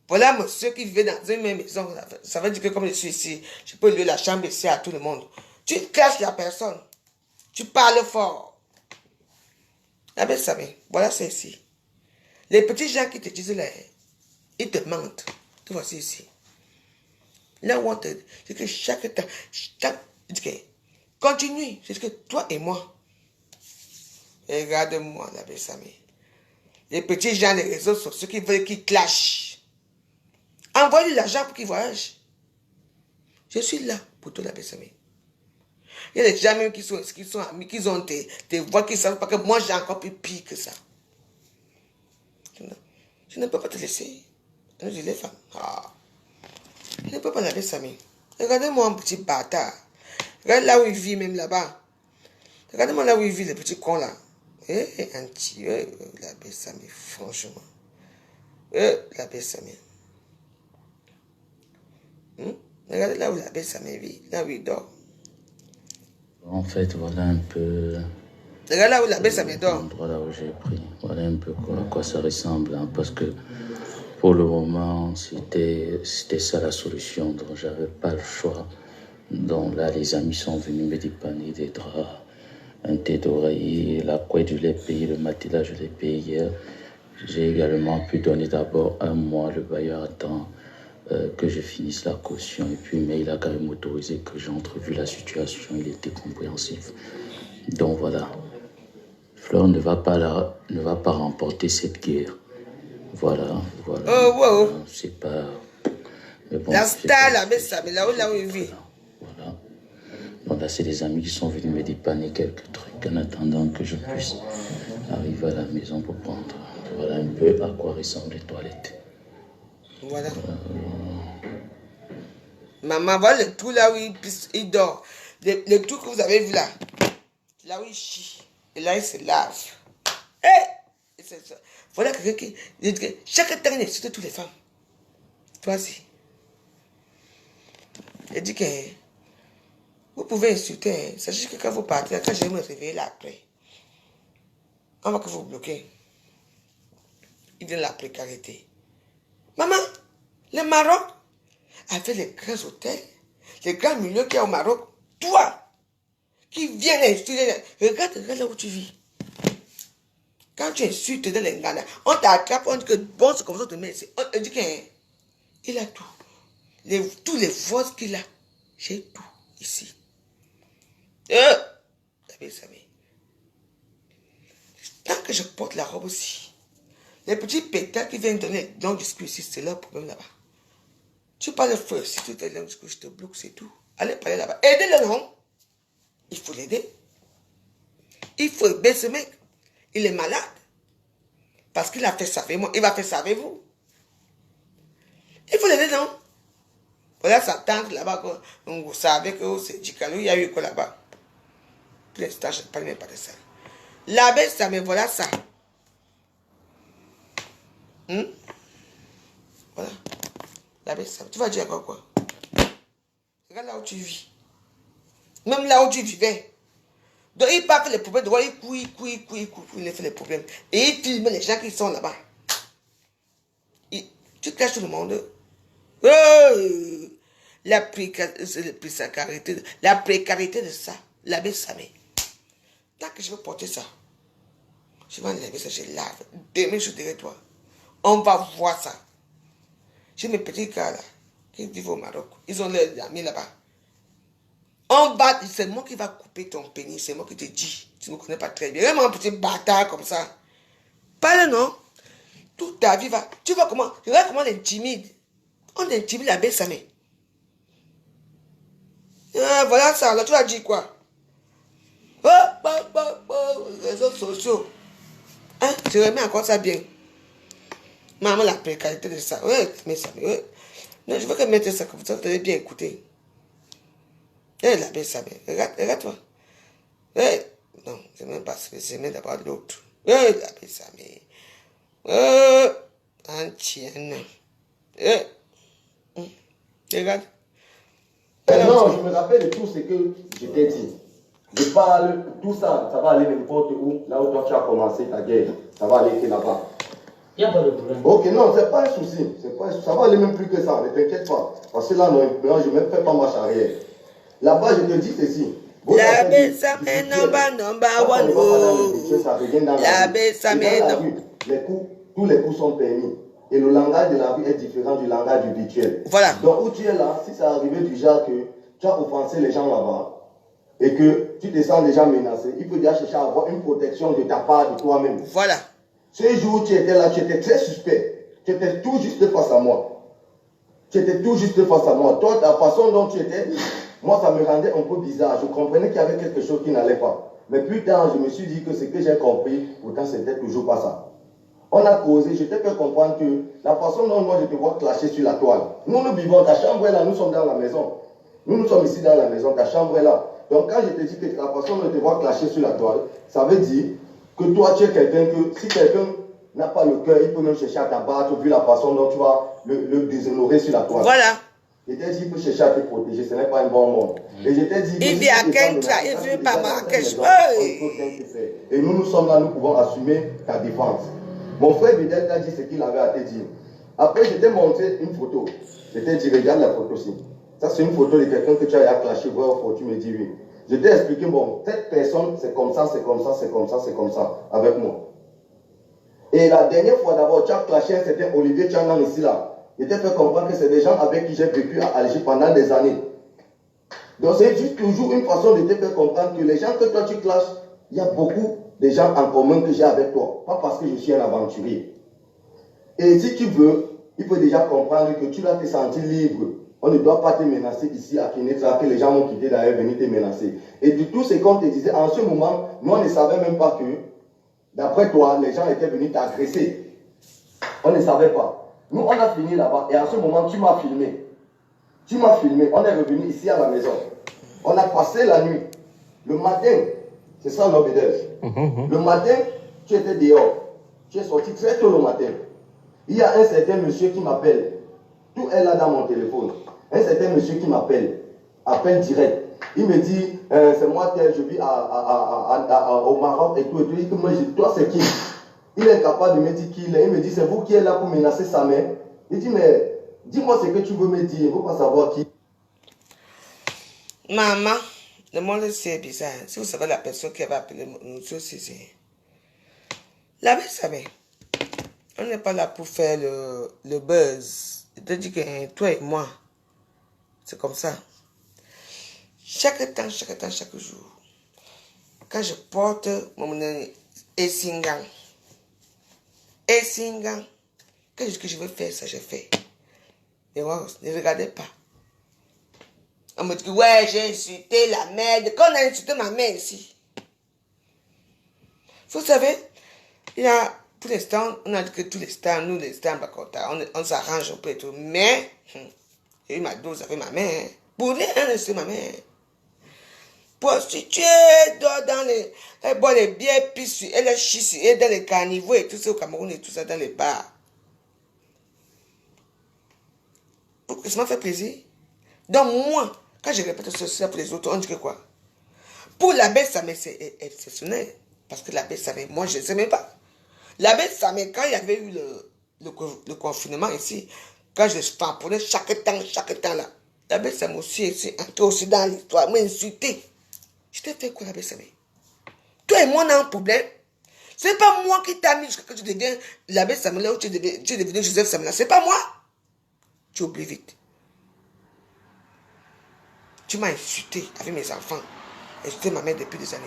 Voilà monsieur qui vit dans une même maison. Ça veut dire que comme je suis ici, je peux louer la chambre ici à tout le monde. Tu clashes la personne. Tu parles fort. L'abbé Samé, voilà c'est ici. Les petits gens qui te disent là, ils te mentent. Tu vois, c'est ici. Là où on te dit, c'est que chaque temps, continue, c'est que toi et moi, regarde-moi, l'abbé Samé. Les petits gens des réseaux sociaux qui veulent qu'ils clashent. Envoie-lui l'argent pour qu'il voyage. Je suis là pour toi, l'abbé Samé. Il y a des gens même qui sont amis, qui ont des voix qui ne savent pas que moi j'ai encore plus pire que ça. Je ne peux pas te laisser. Je dis les femmes. Ah. Je ne peux pas l'abbé Samé. Regardez-moi un petit bâtard. Regarde là où il vit même là-bas. Regardez-moi là où il vit, le petit con là. L'abbé Samé, franchement. L'abbé Samé. Regardez là où l'abbé Samé vit, là où il dort. En fait, voilà un peu... Regarde là où l'abbé Samé dort. L'endroit là où j'ai pris. Voilà un peu à quoi ça ressemble. Hein, parce que pour le moment, c'était ça la solution. Donc, j'avais pas le choix. Donc là, les amis sont venus me dépanner des draps, un thé d'oreiller, la couette, je l'ai payé, le matelas, je l'ai payé hier. J'ai également pu donner d'abord 1 mois, le bailleur attend que je finisse la caution. Et puis, mais il a quand même autorisé que j'entre, vu la situation, il était compréhensif. Donc voilà. Fleur ne va pas remporter cette guerre. Voilà. Oh, wow. C'est pas... Mais bon, la star, l'abbé Samé, là où il vit. Voilà. Donc là, c'est des amis qui sont venus me dépanner quelques trucs en attendant que je puisse arriver à la maison pour prendre. Voilà un peu à quoi ressemblent les toilettes. Voilà. Maman, voilà le trou là où il dort. Le trou que vous avez vu là. Là où il chie. Et là, il se lave. C'est ça. Voilà quelqu'un qui... Chaque temps, il insulte toutes les femmes. Toi aussi. Il dit que... Vous pouvez insulter. Sachez que quand vous partez, quand je vais me réveiller là après, on va que vous bloquer. Il vient la précarité. Maman, le Maroc, avec les grands hôtels, les grands millions qu'il y a au Maroc, toi, qui viens insulter, regarde là où tu vis. Quand tu insultes dans les Ghana, on t'attrape, on dit que bon, c'est comme ça, on dit qu'il a tout. Tous les voix qu'il a, j'ai tout ici. T'avais savé. que je porte la robe aussi, les petits pétales qui viennent donner dans le discours ici, c'est leur problème là-bas. Tu parles de feu, si tu es dans le discours, je te bloque, c'est tout. Allez parler là-bas. Aidez-le, non? Il faut l'aider. Il faut aider ce mec. Il est malade. Parce qu'il a fait ça avec moi. Il va faire ça avec vous. Il faut l'aider, non? Voilà sa tante là-bas. Vous savez que c'est Djikalo. Il y a eu quoi là-bas? Pour l'instant, je ne parle même pas de ça. L'abbé, ça me voilà ça. Voilà. L'abbé, ça. Tu vas dire quoi? Regarde là où tu vis. Même là où tu vivais. Donc il part les problèmes. Il court, il fait les problèmes. Et il filme les gens qui sont là-bas. Tu caches tout le monde. La précarité de ça. L'abbé Samé. Tant que je veux porter ça, je vais enlever ça, je lave. Demain, je dirai toi. On va voir ça. J'ai mes petits gars là, qui vivent au Maroc. Ils ont leurs amis là-bas. On va, c'est moi qui va couper ton pénis, c'est moi qui te dis. Tu ne me connais pas très bien. Vraiment un petit bâtard comme ça. Parle non. Toute ta vie va. Tu vois comment on intimide. On intimide la belle Samé. Voilà ça, là tu as dit quoi? Réseaux sociaux. Hein, tu remets encore ça bien. Maman, la précarité de ça. Ouais, mais ça. Ouais. Non, je veux que mettre ça comme ça, vous allez bien écouter. La belle ça. Regarde-toi. Non, c'est même pas ce que c'est, même d'abord l'autre. La belle ça. Antienne. Regarde. Non, je me rappelle de tout ce que je t'ai dit. Je parle, tout ça, ça va aller n'importe où. Là où toi tu as commencé ta guerre, ça va aller là-bas. Il n'y a pas de problème. Ok, non, c'est pas un souci. Ça va aller même plus que ça, ne t'inquiète pas. Parce que là, non, je ne fais pas marche arrière. Là-bas, je te dis ceci. La Bessamé number one. La Bessamé tous les coups sont permis. Et le langage de la vie est différent du langage du rituel. Voilà. Donc, où tu es là, si ça arrivait du genre que tu as offensé les gens là-bas, et que tu te sens déjà menacé, il faut déjà chercher à avoir une protection de ta part, de toi-même. Voilà. Ce jour où tu étais là, tu étais très suspect. Tu étais tout juste face à moi. Tu étais tout juste face à moi. Toi, ta façon dont tu étais, moi, ça me rendait un peu bizarre. Je comprenais qu'il y avait quelque chose qui n'allait pas. Mais plus tard, je me suis dit que ce que j'ai compris, pourtant, c'était toujours pas ça. On a causé, je t'ai fait comprendre que la façon dont moi je te vois clasher sur la toile. Nous vivons, ta chambre est là, nous sommes dans la maison. Nous sommes ici dans la maison, ta chambre est là. Donc quand je te dis que la façon dont je te vois clasher sur la toile, ça veut dire que toi tu es quelqu'un que, si quelqu'un n'a pas le cœur, il peut même chercher à t'abattre vu la façon dont tu vas le déshonorer sur la toile. Voilà. Je t'ai dit qu'il peut chercher à te protéger, ce n'est pas un bon monde. Et je t'ai dit il vit à Kentra, il ne veut pas Marrakech. Et nous sommes là, nous pouvons assumer ta défense. Mon frère Bidel t'a dit ce qu'il avait à te dire. Après, je t'ai montré une photo. Je t'ai dit, regarde la photo ci. Ça, c'est une photo de quelqu'un que tu as clashé, voir tu me dis oui. Je t'ai expliqué, bon, cette personne, c'est comme ça, c'est comme ça, c'est comme ça, c'est comme ça, avec moi. Et la dernière fois d'abord, tu as clashé un certain Olivier Tchanan ici, là. Je t'ai fait comprendre que c'est des gens avec qui j'ai vécu à Alger pendant des années. Donc, c'est juste toujours une façon de te faire comprendre que les gens que toi tu clashes, il y a beaucoup de gens en commun que j'ai avec toi. Pas parce que je suis un aventurier. Et si tu veux, il faut déjà comprendre que tu dois te sentir libre. On ne doit pas te menacer ici à Kinetra, que les gens vont quitter d'ailleurs venir te menacer. Et du tout ce qu'on te disait, en ce moment, nous on ne savait même pas que, d'après toi, les gens étaient venus t'agresser. On ne savait pas. Nous on a fini là-bas et en ce moment tu m'as filmé. Tu m'as filmé, on est revenu ici à la maison. On a passé la nuit. Le matin, c'est ça l'obédège. Le matin, tu étais dehors. Tu es sorti très tôt le matin. Il y a un certain monsieur qui m'appelle. Tout est là dans mon téléphone. Un certain monsieur qui m'appelle. Appel direct. Il me dit, c'est moi tel, je vis au Maroc et tout. Il dit, moi, toi c'est qui? Il est capable de me dire qui il est. Il me dit, c'est vous qui êtes là pour menacer sa mère. Il dit, mais dis-moi ce que tu veux me dire. Il ne veut pas savoir qui. Maman, le monde c'est bizarre. Si vous savez la personne qui va appeler nous aussi, c'est... La belle savait. On n'est pas là pour faire le buzz. Je te dis que toi et moi, c'est comme ça. Chaque temps, chaque jour, quand je porte mon Essingang, Et Singan, qu'est-ce que je veux faire, ça, je fais. Et ouais, ne regardez pas. On me dit, ouais, j'ai insulté la mère. Quand on a insulté ma mère ici. Vous savez, il y a, pour l'instant, on a dit que tous les stars, nous, les stars, on s'arrange un peu et tout. Mais, j'ai eu ma dose avec ma mère. Pour rien, c'est ma mère. Prostituée, dans les, elle boit les bières, puis elle chie, elle dans les carnivores et tout ça au Cameroun et tout ça dans les bars. Pour que ça m'a fait plaisir. Donc moi, quand je répète cela pour les autres, on dit que quoi? Pour l'abbé Samé, c'est exceptionnel. Parce que l'abbé Samé, moi je ne sais même pas. L'abbé Samé, quand il y avait eu le confinement ici, quand je tamponnais chaque temps là, l'abbé Samé aussi est entré aussi dans l'histoire, m'a insulté. Je t'ai fait quoi l'abbé Samé? Toi et moi on a un problème. C'est pas moi qui t'a mis jusqu'à que tu deviens l'abbé Samé là où tu es devenu Joseph Samé là. C'est pas moi. Tu oublies vite. Tu m'as insulté avec mes enfants. Insulté ma mère depuis des années.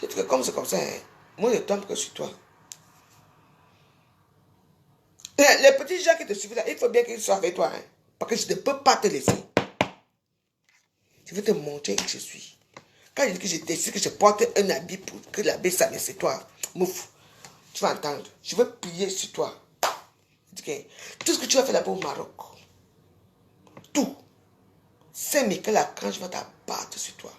J'ai dit que comme c'est comme ça, hein, moi je tombe que sur toi. Les petits gens qui te suivent là, il faut bien qu'ils soient avec toi. Hein, parce que je ne peux pas te laisser. Je veux te montrer qui je suis. Quand je dis que je décide que je porte un habit pour que l'habit s'amène, c'est toi. Mouf. Tu vas entendre. Je veux prier sur toi. Tout ce que tu vas faire là-bas au Maroc. Tout. Saint-Michel Archange va t'abattre sur toi.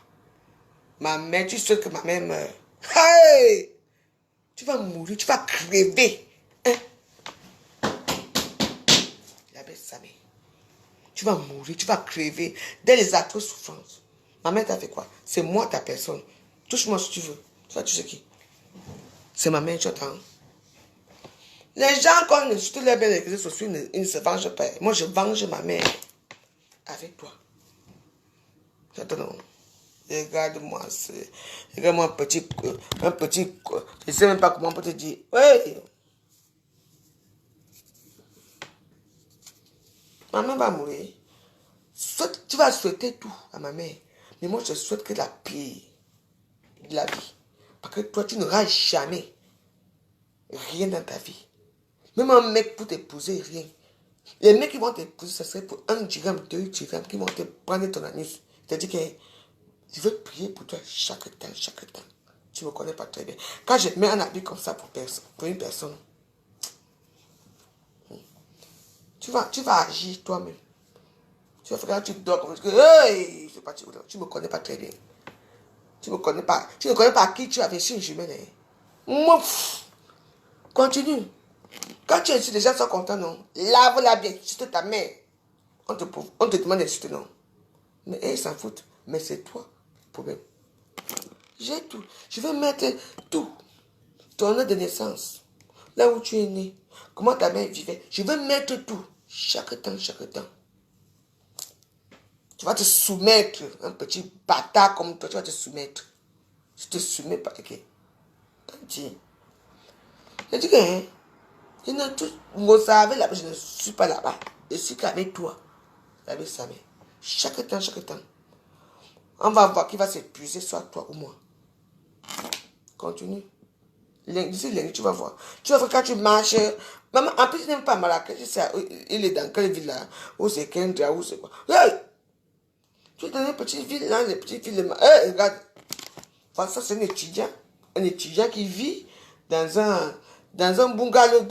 Ma mère, tu sais que ma mère meurt. Hey! Tu vas mourir, tu vas crever. Hein? La bête Samé. Tu vas mourir, tu vas crever. Dès les atroces souffrances. Ma mère t'a fait quoi? C'est moi ta personne. Touche-moi si tu veux. Tu vas toucher qui? C'est ma mère, tu entends? Les gens, quand ils insultent les belles réseaux sociaux, ils ne se vengent pas. Moi, je venge ma mère. Avec toi. Attends, regarde-moi, regarde-moi un petit, je ne sais même pas comment on peut te dire. Ouais. Ma mère va mourir. Tu vas souhaiter tout à ma mère. Mais moi, je souhaite que la pire de la vie. Parce que toi, tu n'auras jamais rien dans ta vie. Même un mec pour t'épouser, rien. Les mecs qui vont t'épouser, ça serait pour 1 dirham, 2 dirhams, qui vont te prendre ton anus. C'est-à-dire que je veux prier pour toi chaque temps. Tu ne me connais pas très bien. Quand je mets un habit comme ça pour une personne, tu vas agir toi-même. Tu vas faire quand tu dors comme ça. Hey, tu ne me connais pas très bien. Tu ne connais pas à qui tu avais sur une jumelle. Mouf. Continue. Quand tu insultes, les gens sont contents, non? Lave-la bien, insulte ta mère. On te demande d'insulter, non? Mais ils s'en foutent. Mais c'est toi le problème. J'ai tout. Je vais mettre tout. Ton nom de naissance. Là où tu es né. Comment ta mère vivait. Je vais mettre tout. Chaque temps. Tu vas te soumettre. Un petit bâtard comme toi, tu vas te soumettre. Je te soumets pas. Ok. Dis. Je dis que, hein, vous savez, là-bas, je ne suis pas là-bas. Je suis qu'avec toi. Avec sa mère. Chaque temps. On va voir qui va s'épuiser, soit toi ou moi. Continue. D'ici lundi, tu vas voir. Tu vas voir quand tu marches. Maman, en plus, tu n'aimes pas Marrakech. Il est dans quelle ville là? Où c'est Kendra, où c'est quoi? Hey! Tu es dans une petite ville là, les petites villes. Hey, regarde. Voilà, ça, c'est un étudiant. Un étudiant qui vit dans un bungalow,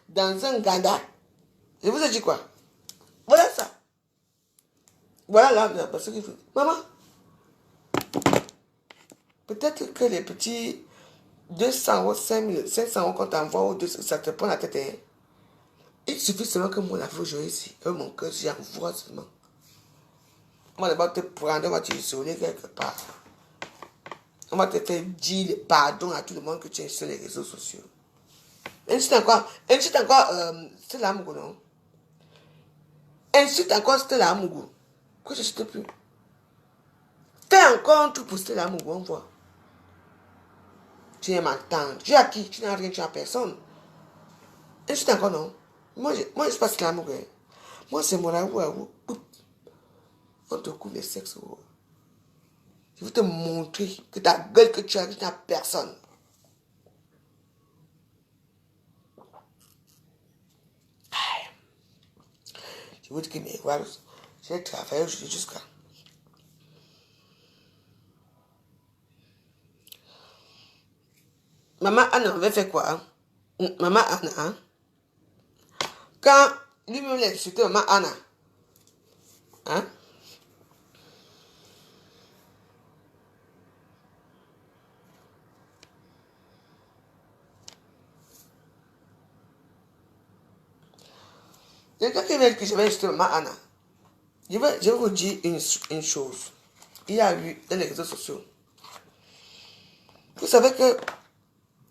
dans un ganda. Je vous ai dit quoi? Voilà ça. Voilà là, parce que maman, peut-être que les petits 200 ou 500 euros qu'on t'envoie, ça te prend la tête. Hein? Il suffit seulement que moi, la vie aujourd'hui ici, mon cœur, j'envoie seulement. Moi, d'abord, te prendre, on va t'isoler quelque part. On va te faire dire pardon à tout le monde que tu es sur les réseaux sociaux. Insulte encore Stella Amougou, non? Insulte encore Stella Amougou. Pourquoi je ne sais plus? Fais encore un truc pour Stella Amougou, on voit. Tu aimes attendre. Tu es à qui? Tu n'as rien, tu n'as personne. Insulte encore, non? Moi, je ne suis pas Stella Amougou. Moi, c'est mon amour. On te coupe les sexes. Je veux te montrer que ta gueule que tu as, tu n'as personne. Je vous dis que mais voilà, j'ai travaillé jusqu'à... Maman Anna avait fait quoi? Maman Anna, hein? Quand lui-même l'a insulté, Maman Anna, hein? Il y a quelqu'un qui veut que je vais insulter Maman Anna. Je vais vous dire une chose. Il y a eu dans les réseaux sociaux. Vous savez que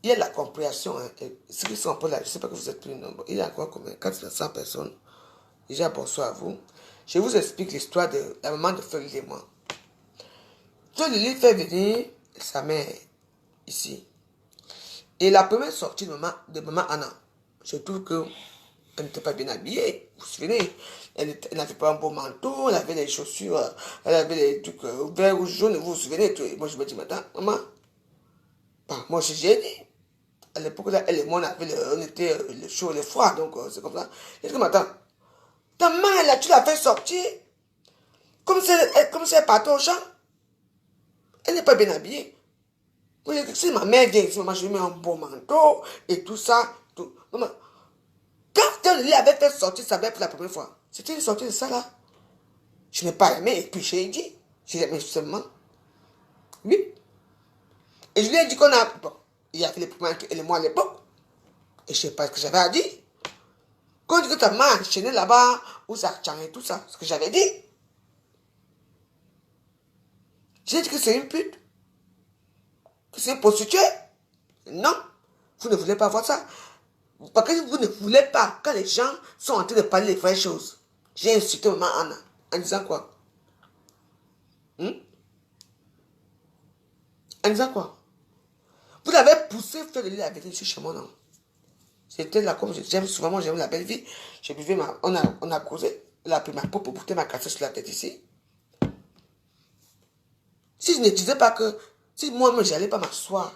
il y a de la compréhension. Hein, ceux qui sont pas là, je ne sais pas que vous êtes plus nombreux. Il y a encore combien? 400 personnes. Déjà, bonsoir à vous. Je vous explique l'histoire de la maman de Feu Lily et moi. Feu Lily fait venir sa mère ici. Et la première sortie de maman Anna, je trouve que elle n'était pas bien habillée. Vous vous souvenez? Elle n'avait pas un beau manteau, elle avait les chaussures, elle avait les trucs verts ou jaunes, vous vous souvenez? Et moi, je me dis, maintenant, maman, bah, moi aussi j'ai dit. À l'époque, là, elle et moi, on était le chaud et le froid, donc c'est comme ça. Je dis, attends, ta main, là, tu l'as fait sortir comme si elle partait au champ. Elle n'est pas bien habillée. Moi, je dis, si ma mère vient ici, maman, je lui mets un beau manteau et tout ça. Tout. Maman, quand elle avait fait sortir sa mère pour la première fois, c'était une sortie de ça, là. Je n'ai pas aimé, et puis j'ai dit, j'ai aimé seulement. Oui. Et je lui ai dit qu'on a... Bon, il y avait les premiers elle et moi à l'époque. Et je ne sais pas ce que j'avais à dire. Quand on dit que ta main enchaînée là-bas, où ça tient et tout ça, ce que j'avais dit. J'ai dit que c'est une pute. Que c'est une prostituée. Non, vous ne voulez pas voir ça. Parce que vous ne voulez pas, quand les gens sont en train de parler des vraies choses. J'ai insulté maman Anna en disant quoi? En disant quoi? Vous avez poussé faire de l'île à venir ici chez moi, non? C'était là, comme j'aime souvent, moi j'aime la belle vie. J'ai buvais on a causé. Elle a pris ma propre bouteille, m'a cassé sur la tête ici. Si je ne disais pas que, si moi-même j'allais pas m'asseoir,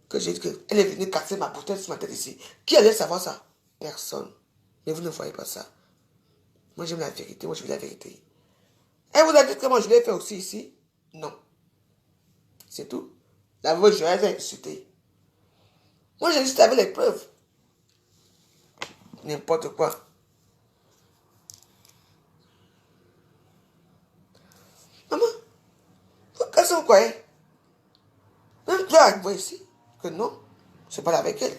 que j'ai dit qu'elle est venue casser ma bouteille sur ma tête ici, qui allait savoir ça? Personne. Mais vous ne voyez pas ça. Moi j'aime la vérité, moi je veux la vérité. Elle vous a dit que moi je l'ai fait aussi ici? Non. C'est tout. La voix, je l'ai insulté. Moi j'ai juste avec les preuves. N'importe quoi. Maman, vous cassez quoi, hein? Même toi, tu vois ici que non, c'est pas là avec elle.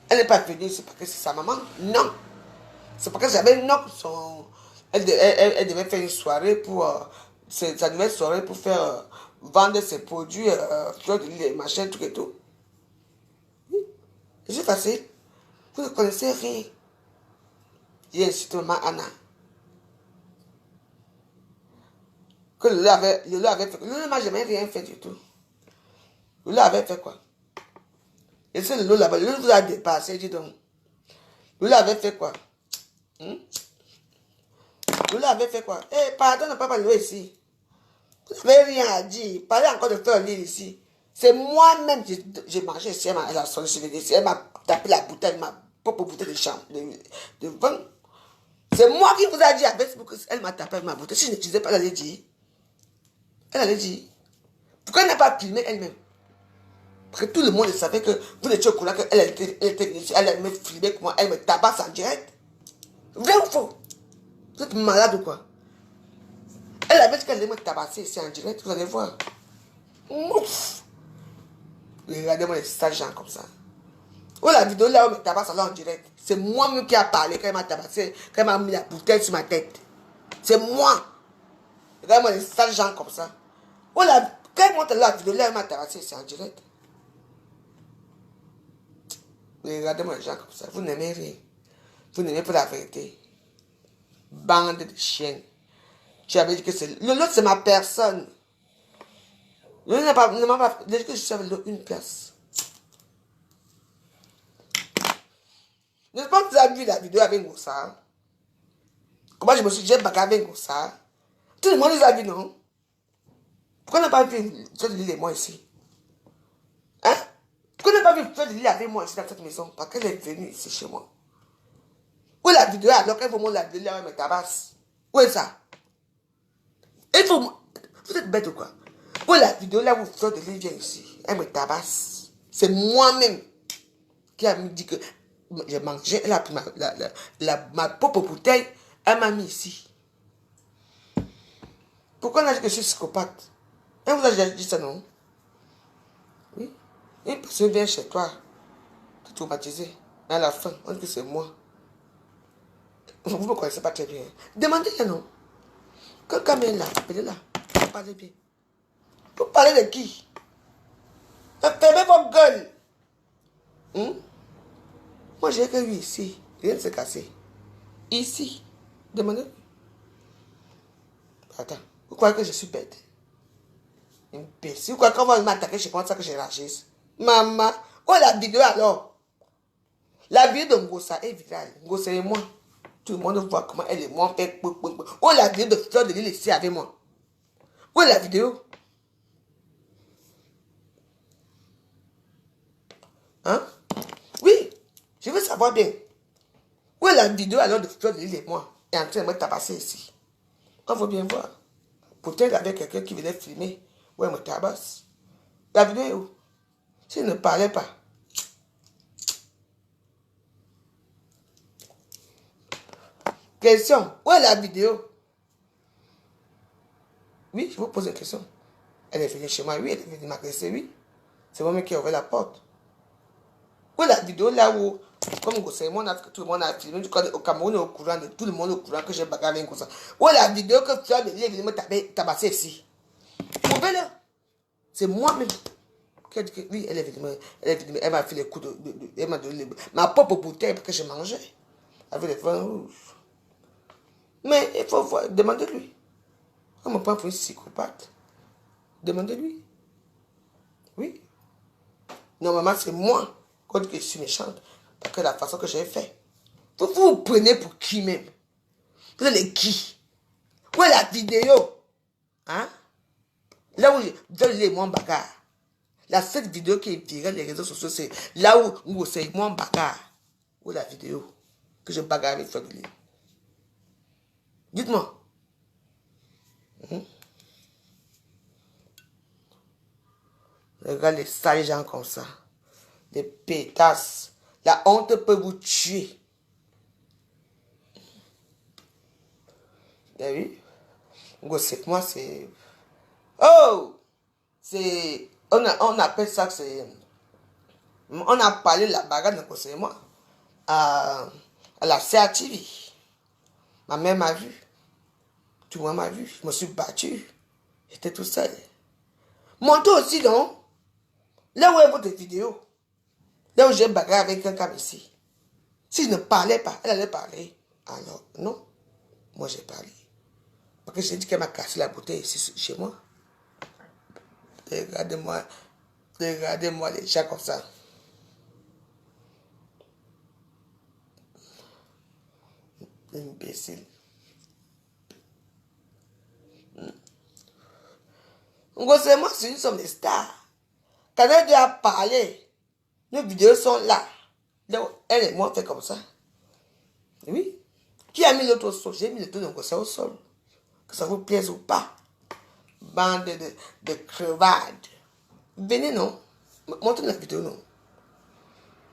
Elle n'est pas venue, c'est parce que c'est sa maman. Non. C'est parce que j'avais non son. Elle devait faire une soirée pour. Ça devait être une soirée pour faire vendre ses produits, fleurs de lait, machin, tout et tout. Oui. C'est facile. Vous ne connaissez rien. J'ai insulté maman Anna. Que Lolo avait fait. Lolo n'a jamais rien fait du tout. Lolo avait fait quoi? Et c'est Lolo là-bas. Lolo vous a dépassé, dis donc. Lolo avait fait quoi? Lolo avait fait quoi? Eh, pardon, on n'a pas parlé ici. Vous n'avez rien à dire. Parlez encore de faire l'île ici. C'est moi-même qui j'ai marché ici. Elle a sollicité ici. Elle m'a tapé la bouteille, ma propre bouteille de vin. C'est moi qui vous a dit à Facebook qu'elle m'a tapé ma bouteille. Si je ne disais pas, elle allait dire. Elle allait dire. Pourquoi elle n'a pas filmé elle-même? Parce que tout le monde savait que vous étiez au courant qu'elle était venue ici. Elle allait me filmer comment elle me tabasse en direct. Vrai ou faux? Vous êtes malade ou quoi? Elle avait dit qu'elle allait me tabasser ici en direct. Vous allez voir. Ouf. Regardez-moi les sales gens comme ça. Oh, la vidéo là où elle me tabasse là en direct. C'est moi-même qui a parlé quand elle m'a tabassé, quand elle m'a mis la bouteille sur ma tête. C'est moi. Regardez-moi les sales gens comme ça. Oh, quand elle monte la vidéo là, elle m'a tabassé, c'est en direct. Regardez-moi les gens comme ça. Vous n'aimez rien. Vous n'aimez pas la vérité. Bande de chiens. J'avais dit que c'est... L'autre, c'est ma personne. L'autre ne m'a pas... Dès que je suis avec l'autre, une place. Je pense que vous avez vu la vidéo avec Ngoussa. Comment je me suis dit, j'ai bagarré avec Ngoussa. Tout le monde les a vu, non? Pourquoi on n'a pas vu Feu de Lily et moi ici? Hein? Pourquoi on n'a pas vu Feu de Lily avec moi ici dans cette maison? Parce qu'elle est venue ici chez moi. Où la vidéo alors qu'il faut monter la vidéo là, mais tabasse. Où est ça? Il faut... Vous êtes bête ou quoi? Pour la vidéo là, vous faites de l'île, viens ici. Elle me tabasse. C'est moi-même qui a dit que j'ai mangé, elle a pris ma propre bouteille, elle m'a mis ici. Pourquoi on a dit que je suis psychopathe? Elle vous a déjà dit ça, non? Oui. Une personne vient chez toi, te traumatiser. À la fin, on dit que c'est moi. Vous ne me connaissez pas très bien. Demandez-le, non? Quand Camille est là, appelez-la. Parlez bien. Vous parlez de qui? Fermez vos gueules. Moi, j'ai que lui ici. Rien ne s'est cassé. Ici. Demandez. Attends. Vous croyez que je suis bête? Imbécile. Vous croyez qu'on va m'attaquer, je pense que j'ai ragisse. Maman. Oh, la vidéo alors. La vidéo de Ngosa est virale. Ngosa et moi. Tout le monde voit comment elle et moi fait. Oh, la vidéo de Fleur de l'île ici avec moi. Où est la vidéo? Hein? Oui, je veux savoir bien. Où est la vidéo alors de Fleur de l'île et moi? Et en train de me tabasser ici. On veut bien voir. Peut-être avec quelqu'un qui venait filmer. Où elle me tabasse. La vidéo est où? S'il ne parlait pas. Question. Où est la vidéo? Oui, je vous pose une question. Elle est venue chez moi, oui, elle est venue m'agresser, oui. C'est moi-même qui ai ouvert la porte. Où est la vidéo là où, comme tout le monde a filmé, au Cameroun, au courant, de tout le monde au courant que j'ai bagarré comme ça. Où est la vidéo que Fleur de l'île est venue me tabasser ici? Trouvez-le. C'est moi-même qui ai dit que oui, elle est venue, elle m'a fait les coups elle m'a donné ma propre bouteille parce que je mangeais. Avec les vins rouges. Mais il faut voir, demandez-lui. On me prend pour une psychopathe. Demandez-lui. Oui. Normalement, c'est moi qu'on dit que je suis méchante. Parce que la façon que j'ai fait. Vous vous prenez pour qui même? Vous êtes qui? Où est la vidéo? Hein? Là où vous allez mon bagarre. La seule vidéo qui est virale les réseaux sociaux, c'est là où c'est mon bagarre. Où est la vidéo? Que je bagarre avec Fabien. Dites-moi. Regarde les sales gens comme ça. Des pétasses. La honte peut vous tuer. Vous avez vu? Moi, c'est... Oh! C'est... On appelle ça que c'est... On a parlé de la bagarre de Gossé et moi. À la CATV. Ma mère m'a vu. Tout le monde m'a vu. Je me suis battu. J'étais tout seul. Montez aussi, non? Là où est votre vidéo? Là où j'ai bagarre avec quelqu'un ici. Si je ne parlais pas, elle allait parler. Alors, non. Moi, j'ai parlé. Parce que j'ai dit qu'elle m'a cassé la bouteille ici chez moi. Regardez-moi. Regardez-moi les chats comme ça. Imbécile. Ngossé, moi, nous sommes des stars. Quand elle a parlé, nos vidéos sont là. Donc, elle et moi, on fait comme ça. Oui. Qui a mis l'autre au sol? J'ai mis le tout de Ngossé au sol. Que ça vous plaise ou pas. Bande de crevades. Venez, non? Montrez la vidéo, non?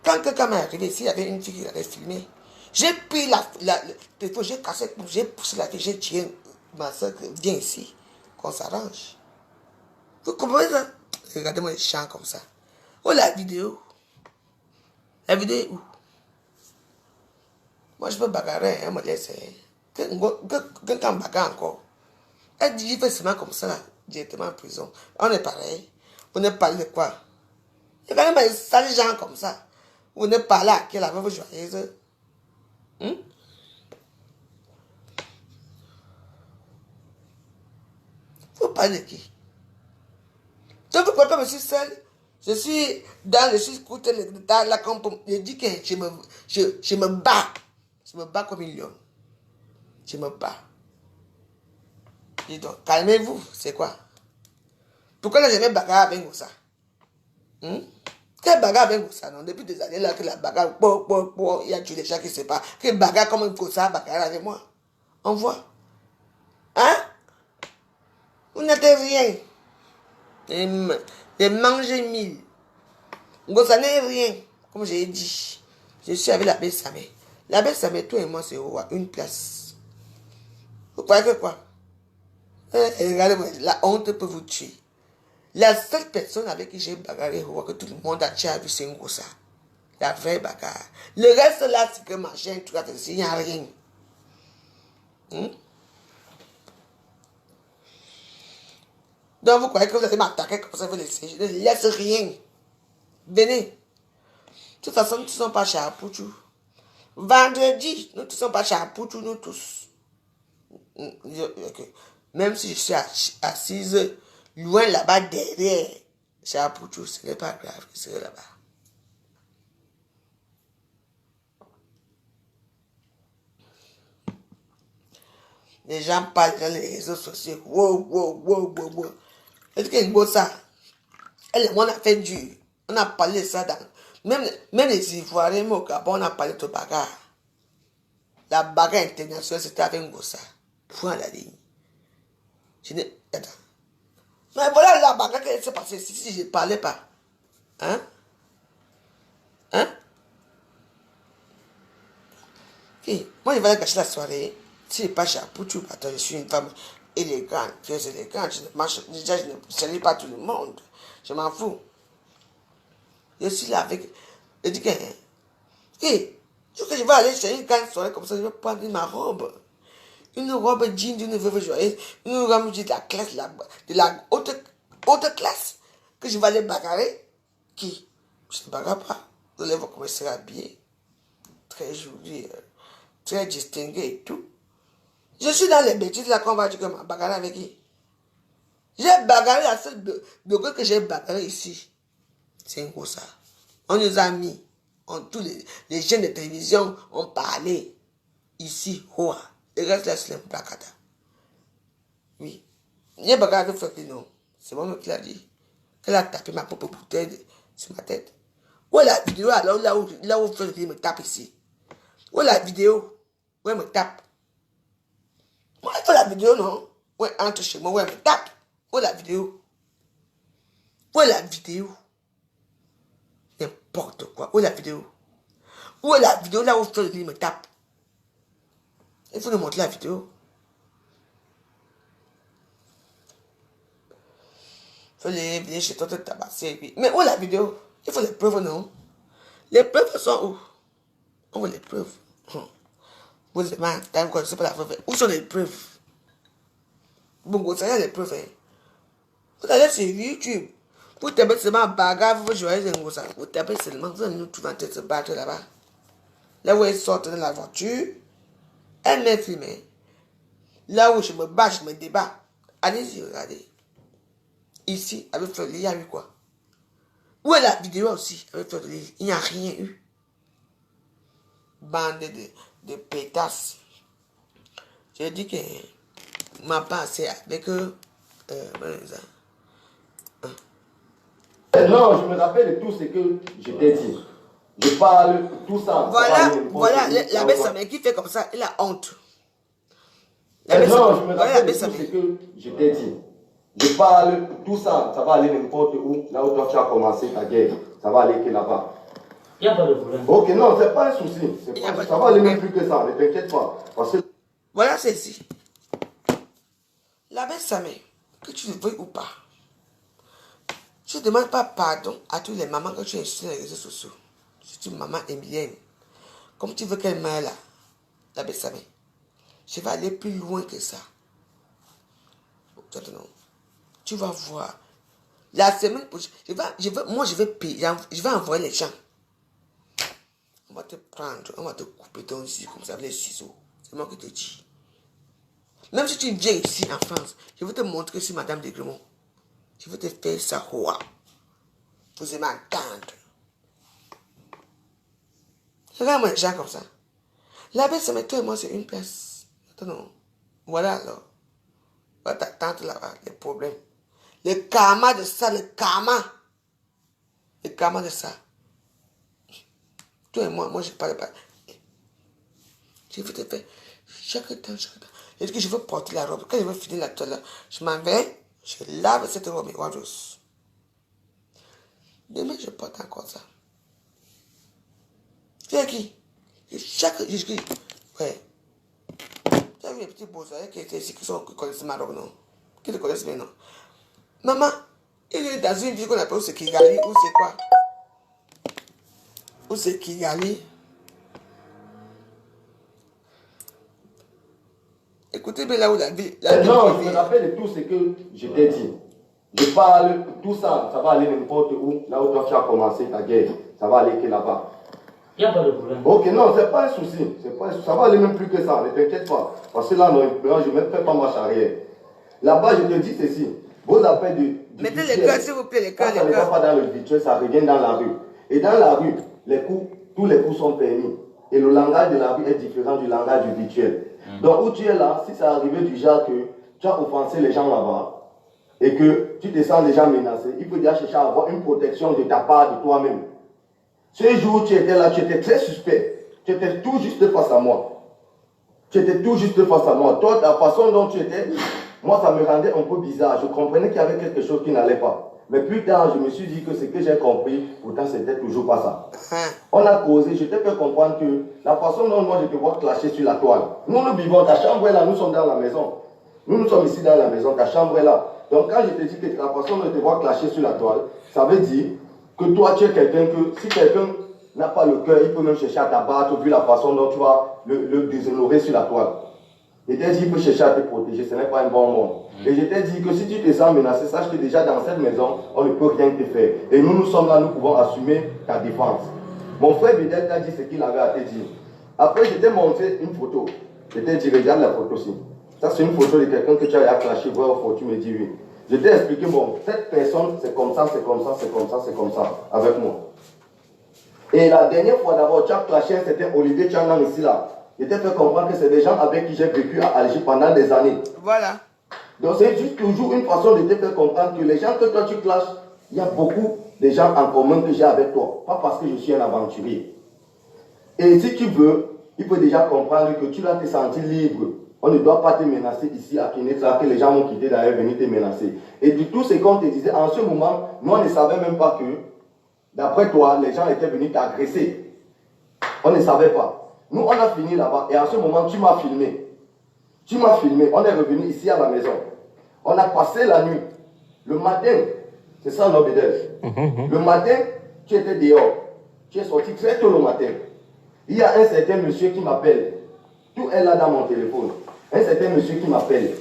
Quand quelqu'un m'est arrivé ici, il y avait une fille qui l'avait filmé. J'ai pris le téléphone, j'ai cassé, j'ai poussé la fille, j'ai tiré ma soeur, viens ici, qu'on s'arrange. Vous comprenez ça? Regardez-moi les chants comme ça. Oh, la vidéo. La vidéo est où? Moi, je peux bagarrer, elle me laisse. Quelqu'un bagarre encore. Elle dit, il fait seulement comme ça, directement en prison. On est pareil. Vous ne parlez de quoi? Il y a quand même des sales gens comme ça. Vous ne parlez à qui la veuve joyeuse? Vous parlez de qui? Je vous crois que je suis seul. Je suis dans la campagne. Je dis que je me bats. Je me bats comme un lion. Je me bats. Dis donc, calmez-vous. C'est quoi? Pourquoi je jamais bagarre avec vous ça? Quelle bagarre avec ça, non? Depuis des années là, que la bagarre, il y a des gens qui ne savent pas. Quelle bagarre comme une ça, bagarre avec moi. On voit. Hein? Vous n'êtes rien. J'ai mangé 1000. Ça n'est rien. Comme j'ai dit, je suis avec la belle Samé. La belle Samé, toi et moi, c'est une place. Vous croyez que quoi? Regardez-moi, la honte peut vous tuer. La seule personne avec qui j'ai bagarré, que tout le monde a vu, c'est Ngosa. La vraie bagarre. Le reste là, c'est que machin, tout ça, il n'y a rien. Donc vous croyez que vous allez m'attaquer comme ça, vous laissez. Je ne laisse rien. Venez. De toute façon, nous ne sommes pas chez Apoutou. Vendredi, nous ne sommes pas chez Apoutou, nous tous. Même si je suis assise loin là-bas derrière, chez Apoutou, ce n'est pas grave, je serai là-bas. Les gens parlent dans les réseaux sociaux. Wow. Est-ce qu'il y a une bonne ça? On a fait dur. On a parlé de ça dans... Même les Ivoiriens, au Gabon, on a parlé de bagarre. La bagarre internationale, c'était avec Ngosa. Point à la ligne. Attends. Mais voilà la bagarre qui s'est passée si je ne parlais pas. Hein? Okay. Moi, je vais aller gâcher la soirée. Si je ne pas chez Apoutou, attends, je suis une femme élégante, très élégante. Je ne salue pas tout le monde. Je m'en fous. Je suis là avec... Je dis que... je vais aller chez une grande soirée comme ça, je vais prendre ma robe. Une robe jean d'une veuve joyeuse. Une robe de la classe, de la haute classe. Que je vais aller bagarrer. Qui? Je ne bagarre pas. Vous allez voir comment je serai habillé. Très joli. Très distingué et tout. Je suis dans les bêtises là qu'on va dire que je bagarre avec qui? J'ai bagarré la seule de que j'ai bagarré ici. C'est un gros ça. On nous a mis, tous les chaînes de télévision ont parlé ici, Hoa. Le reste là, c'est un placata. Oui. J'ai bagarré avec Franklin, non. C'est moi qui l'a dit. Elle a tapé ma propre bouteille sur ma tête. Où est la vidéo alors là où Franklin me tape ici? Où est la vidéo? Où elle me tape? Moi, il faut la vidéo, non? Où elle entre chez moi, où elle me tape? Où est la vidéo? Où est la vidéo? N'importe quoi. Où est la vidéo? Où est la vidéo là où Franklin me tape? Il faut nous montrer la vidéo. Il faut les venir chez toi te tabasser. Mais où est la vidéo? Il faut les preuves, non? Les preuves sont où? On veut les preuves. Vous ne connaissez pas la preuve. Où sont les preuves? Bon, ça y a les preuves. Vous allez sur YouTube. Vous tapez seulement bagarre, vous jouez un gros ça. Vous tapez seulement, vous allez nous trouver en tête se battre là-bas. Là où elle sort de la voiture, elle m'a filmé. Là où je me bats, je me débat. Allez-y, regardez. Ici, avec Fleury, il y a eu quoi? Où est la vidéo aussi avec Fleury? Il n'y a rien eu. Bande de pétasses. J'ai dit que ma passé avec eux. Non, je me rappelle de tout ce que je t'ai dit. Je parle, tout ça. Voilà, la belle Samé qui fait comme ça, elle a honte. Non, je me rappelle de tout ce que je t'ai dit. Je parle, tout ça, ça va aller n'importe où. Là où toi tu as commencé ta guerre, ça va aller que là-bas. Il n'y a pas de problème. Ok, non, c'est pas un souci. Ça va aller même plus que ça, ne t'inquiète pas. Parce que... Voilà ceci. La belle Samé, que tu le veuilles ou pas, je ne demande pas pardon à toutes les mamans que tu as sur les réseaux sociaux. C'est une maman Emilienne. Comme tu veux qu'elle meure là, la belle Samé, je vais aller plus loin que ça. Tu vas voir. La semaine prochaine, je vais payer, je vais envoyer les gens. On va te prendre, on va te couper ton yeux comme ça avec les ciseaux. C'est moi qui te dis. Même si tu viens ici en France, je vais te montrer sur Madame de Gremont. Je vais te faire ça. Vous allez m'entendre. Regarde-moi les gens comme ça. La belle, ça met toi et moi sur une place. Attends, voilà alors. Voilà ta tante là-bas, les problèmes. Le karma de ça, le karma. Et comment de ça? Toi et moi, je parle pas. Je veux te faire chaque temps. Et que je veux porter la robe. Quand je veux finir la toile, je m'en vais, je lave cette robe et rose. Demain, je porte encore ça. Tu es qui? Ouais. Tu as vu les petits beaux-arts qui étaient ici, qui connaissent Maroc, non? Qui te connaissent bien, non? Maman, il est dans une ville qu'on appelle où c'est Kigali, ou c'est quoi? Où c'est Kigali? Écoutez bien là où la ville. Non, je me rappelle de tout ce que je t'ai dit. Je parle, tout ça, ça va aller n'importe où. Là où toi tu as commencé ta guerre, ça va aller que là-bas. Il n'y a pas de problème. Ok, non, c'est pas un souci. Ça va aller même plus que ça, ne t'inquiète pas. Parce que là, non, je ne fais pas marche arrière. Là-bas, je te dis ceci. Vos appels du mettez virtuel, les cœurs, s'il vous plaît, les cœurs, quand ça ne va pas dans le virtuel, ça revient dans la rue. Et dans la rue, tous les coups sont permis. Et le langage de la rue est différent du langage du virtuel. Donc, où tu es là, si ça arrive du genre que tu as offensé les gens là-bas, et que tu te sens déjà menacé, il faut déjà chercher à avoir une protection de ta part, de toi-même. Ce jour où tu étais là, tu étais très suspect. Tu étais tout juste face à moi. Toi, la façon dont tu étais, moi, ça me rendait un peu bizarre. Je comprenais qu'il y avait quelque chose qui n'allait pas. Mais plus tard, je me suis dit que ce que j'ai compris, pourtant, c'était toujours pas ça. On a causé, je t'ai fait comprendre que la façon dont moi, je te vois clasher sur la toile. Nous vivons, ta chambre est là, nous sommes dans la maison. Nous sommes ici dans la maison, ta chambre est là. Donc, quand je te dis que la façon dont je te vois clasher sur la toile, ça veut dire que toi, tu es quelqu'un que, si quelqu'un n'a pas le cœur, il peut même chercher à t'abattre, vu la façon dont tu vas le déshonorer sur la toile. Je t'ai dit qu'il faut chercher à te protéger, ce n'est pas un bon monde. Et je t'ai dit que si tu te sens menacé, sache que déjà dans cette maison, on ne peut rien te faire. Et nous sommes là, nous pouvons assumer ta défense. Mon frère Bidel t'a dit ce qu'il avait à te dire. Après, je t'ai montré une photo. Je t'ai dit, regarde la photo-ci. Ça, c'est une photo de quelqu'un que tu as clashé, voir au fond, tu me dis oui. Je t'ai expliqué, bon, cette personne, c'est comme ça, avec moi. Et la dernière fois d'abord, tu as clashé, c'était Olivier Tchangan ici là. Je t'ai fait comprendre que c'est des gens avec qui j'ai vécu à Alger pendant des années. Voilà. Donc c'est juste toujours une façon de te faire comprendre que les gens que toi tu clashes, il y a beaucoup de gens en commun que j'ai avec toi. Pas parce que je suis un aventurier. Et si tu veux, il faut déjà comprendre que tu dois te sentir libre. On ne doit pas te menacer ici à Kinexra, que les gens vont quitter d'ailleurs venir te menacer. Et du tout ce qu'on te disait, en ce moment, nous on ne savait même pas que, d'après toi, les gens étaient venus t'agresser. On ne savait pas. Nous, on a fini là-bas et en ce moment, tu m'as filmé. On est revenu ici à la maison. On a passé la nuit. Le matin, c'est ça notre Bédel. Le matin, tu étais dehors. Tu es sorti très tôt le matin. Il y a un certain monsieur qui m'appelle. Tout est là dans mon téléphone. Un certain monsieur qui m'appelle.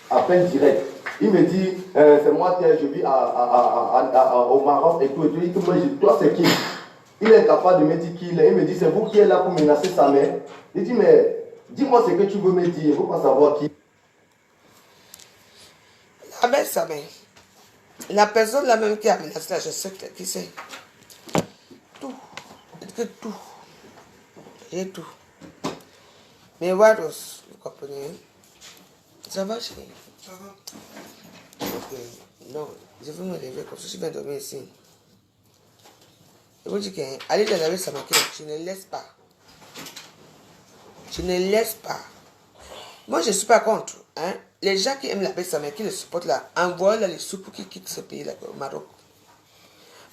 Appel direct. Il me dit, c'est moi, je vis au Maroc et tout. Il dit, toi, c'est qui? Il est capable de me dire qui il est. Il me dit, c'est vous qui êtes là pour menacer sa mère. Il dit, mais dis-moi ce que tu veux me dire. Il ne faut pas savoir qui. Avec sa mère. La personne là même qui a menacé là, je sais qui c'est. Tout. Tout. J'ai tout. Mais Wados, vous comprenez? Ça va, chérie? Ça va. Ok. Non, je veux me lever comme ça, je viens dormir ici. Je vous dis qu'aller dans la rue, ça m'inquiète. Je ne laisse pas. Moi, je ne suis pas contre. Hein? Les gens qui aiment la paix, qui le supportent là, envoient les sous pour qu'ils quittent ce pays-là, au Maroc.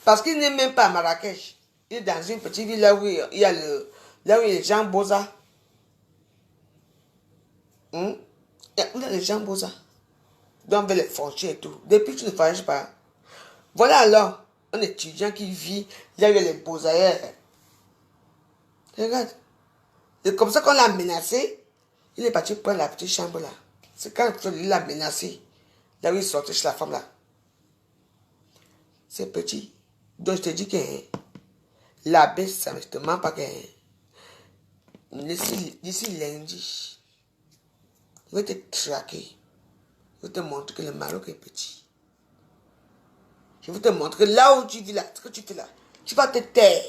Parce qu'ils n'aiment même pas Marrakech. Il est dans une petite ville là où il y a là où il y a les gens Boza. Où il y a les gens Boza. Donc, vers les frontières et tout. Depuis que tu ne franchis pas. Voilà alors. Un étudiant qui vit là où il y a les Boza. Regarde. C'est comme ça qu'on l'a menacé. Il est parti prendre la petite chambre là. C'est quand il l'a menacé. Là où il sortait chez la femme là. C'est petit. Donc je te dis que la baisse, ça ne te ment pas que d'ici lundi, je vais te traquer. Je vais te montrer que le Maroc est petit. Je vais te montrer là où tu vis là, ce que tu fais là. Tu vas te taire.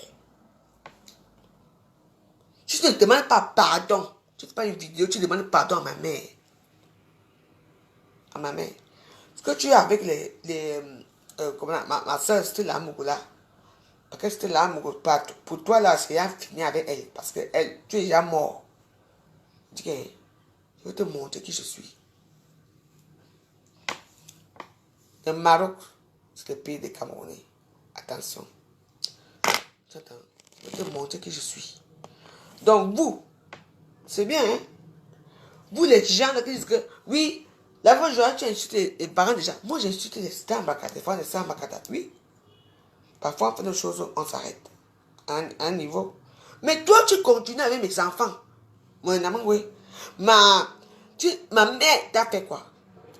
Si tu ne demandes pas pardon, tu ne fais pas une vidéo, tu demandes pardon à ma mère. À ma mère. Ce que tu as avec comment ma soeur, c'était la Mougoula. Parce que c'était là, pour toi, là, c'est fini avec elle. Parce que elle, tu es déjà mort. Je dis que je vais te montrer qui je suis. Le Maroc, c'est le pays des Camerounais. Attention. J'attends. Je vais te montrer qui je suis. Donc, vous, c'est bien, hein? Vous, les gens qui disent que, oui, la fois, tu as insulté les parents déjà. Moi, j'ai insulté les Stambakata, les frères de Stambakata. Oui. Parfois, on fait des choses, on s'arrête. À un niveau. Mais toi, tu continues avec mes enfants. Mon amant, oui. Ma mère t'a fait quoi?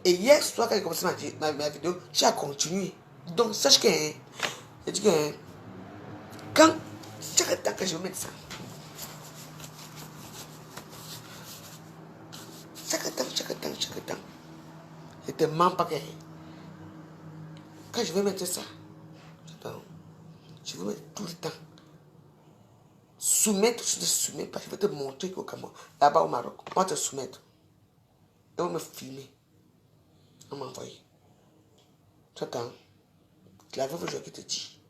Et hier soir, quand j'ai commencé ma vidéo, tu as continué. Donc, sache que, je dis que, quand, chaque temps que je vais mettre ça, chaque temps, je te mens pas que, quand je vais mettre ça, je vais mettre tout le temps. Soumettre, je te soumets parce que je vais te montrer qu'au Cameroun, là-bas au Maroc, on va te soumettre. Et on va me filmer. On m'a envoyé. Tu attends. La veuve, je te dis.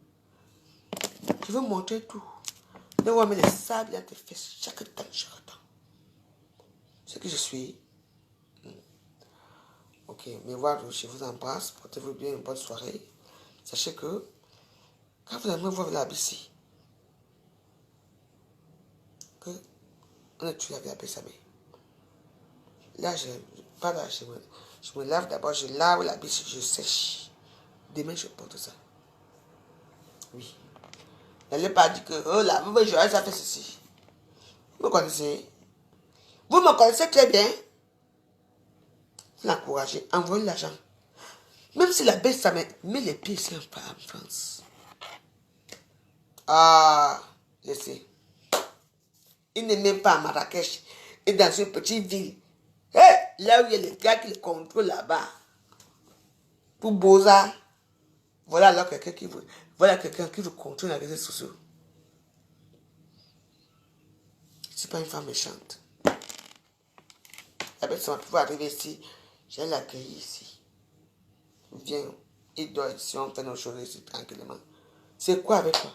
Je veux montrer tout. Et on va mettre les sables dans tes fesses chaque temps. Ce que je suis. Ok, mais voilà, je vous embrasse. Portez-vous bien, une bonne soirée. Sachez que quand vous allez me voir la BC, que on a tué avec la Bessamé. Là, je me lave d'abord, je lave la biche, je sèche. Demain, je porte ça. Oui. N'allez pas dire que, oh là, vous voyez, ça fait ceci. Vous me connaissez? Vous me connaissez très bien. Vous l'encouragez, envoyez l'argent. Même si la baisse, ça met les pieds ici en France. Ah, laissez. Il n'est même pas à Marrakech. Et dans une petite ville. Hey, là où il y a les gars qui le contrôlent là-bas. Pour Boza. Voilà alors quelqu'un qui vous contrôle dans les réseaux sociaux. Je ne suis pas une femme méchante. La personne va pouvoir arriver ici. Je vais l'accueillir ici. Viens, il dort ici, on fait nos choses ici tranquillement. C'est quoi avec toi?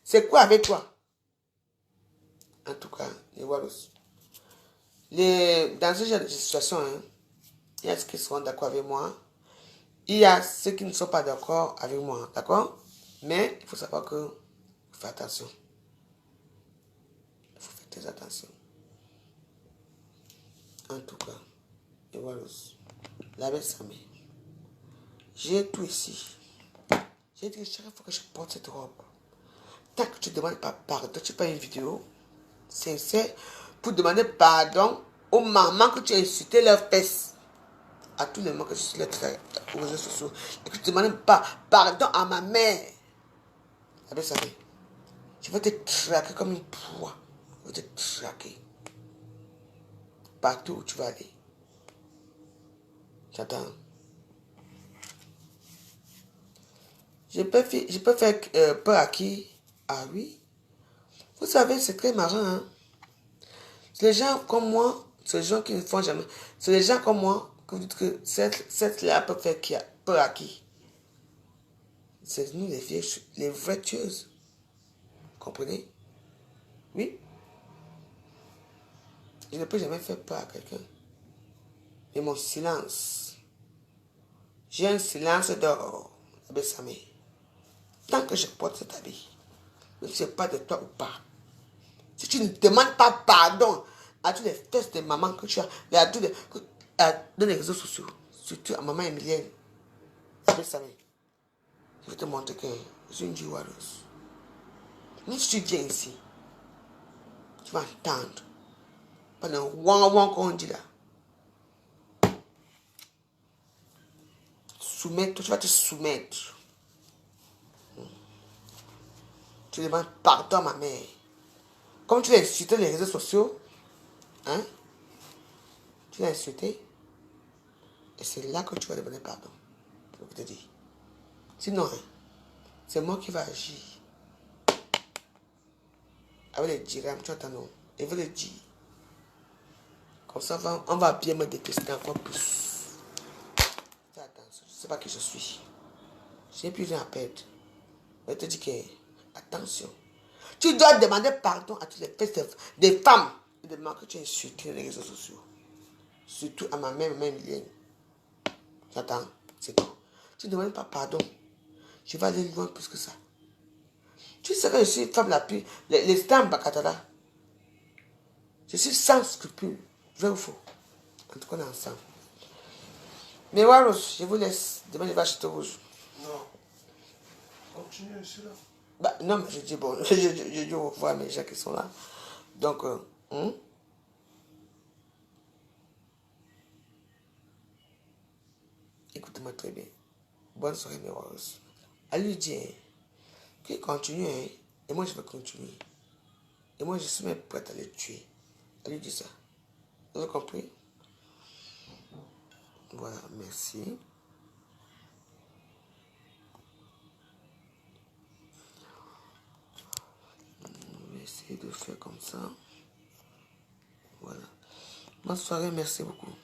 C'est quoi avec toi? En tout cas, les Wallos. Dans ce genre de situation, hein, il y a ceux qui seront d'accord avec moi. Il y a ceux qui ne sont pas d'accord avec moi. D'accord? Mais il faut savoir que il faut faire attention. Il faut faire très attention. En tout cas, les Wallos. La belle Samé. J'ai tout ici. J'ai dit chaque fois que je porte cette robe, tant que tu ne demandes pas pardon, tu fais une vidéo sincère pour demander pardon aux mamans que tu as insulté leurs fesses. À tous les moments que je suis là aux réseaux sociaux. Et que tu ne demandes pas pardon à ma mère. La belle Samé. Je vais te traquer comme une proie. Je vais te traquer. Partout où tu vas aller. J'attends. Je peux faire peur à qui? Ah oui. Vous savez, c'est très marrant. Hein? C'est les gens comme moi, c'est les gens qui ne font jamais. C'est les gens comme moi que vous dites que cette-là peut faire peur à qui? C'est nous les vieilles, les vraies tueuses. Comprenez? Oui. Je ne peux jamais faire peur à quelqu'un. Et mon silence. J'ai un silence d'or. Bessamé. Tant que je porte cet habit, je ne sais pas de toi ou pas. Si tu ne demandes pas pardon à toutes les fesses de maman que tu as, dans les réseaux sociaux, surtout à maman Emilienne, Bessamé, je vais te montrer que je suis une Jiwaros. Même si tu viens ici, tu vas entendre pendant ouan qu'on dit là. Soumettre, tu vas te soumettre. Tu demandes pardon à ma mère. Comme tu l'as insulté les réseaux sociaux, hein? Tu l'as insulté. Et c'est là que tu vas demander pardon. Je te dis. Sinon, hein, c'est moi qui vais agir. Avec les dirhams, tu entends non? Et vous le dire. Comme ça, on va bien me détester encore plus. Fais attention, je ne sais pas qui je suis. Je n'ai plus rien à perdre. Je te dis que, attention. Tu dois demander pardon à toutes les des femmes de que tu as insulté les réseaux sociaux. Surtout à ma même ligne. J'attends, c'est tout. Tu ne demandes pas pardon. Je vais aller loin plus que ça. Tu sais que je suis femme la plus... Les stars Bakatala. Je suis sans scrupule. Vrai ou faux? En tout cas, on est ensemble. Mais Waros, je vous laisse. Demain, je vais acheter rouge. Non. Continue, je suis là. Bah, non, mais je dis bon, je dis au revoir à mes gens qui sont là. Donc, écoutez-moi très bien. Bonne soirée, mes Waros. Elle lui dit, qu'il continue, hein, et moi je vais continuer. Et moi je suis même prête à les tuer. Elle lui dit ça. Vous avez compris? Voilà, merci. On va essayer de faire comme ça. Voilà. Bonne soirée, merci beaucoup.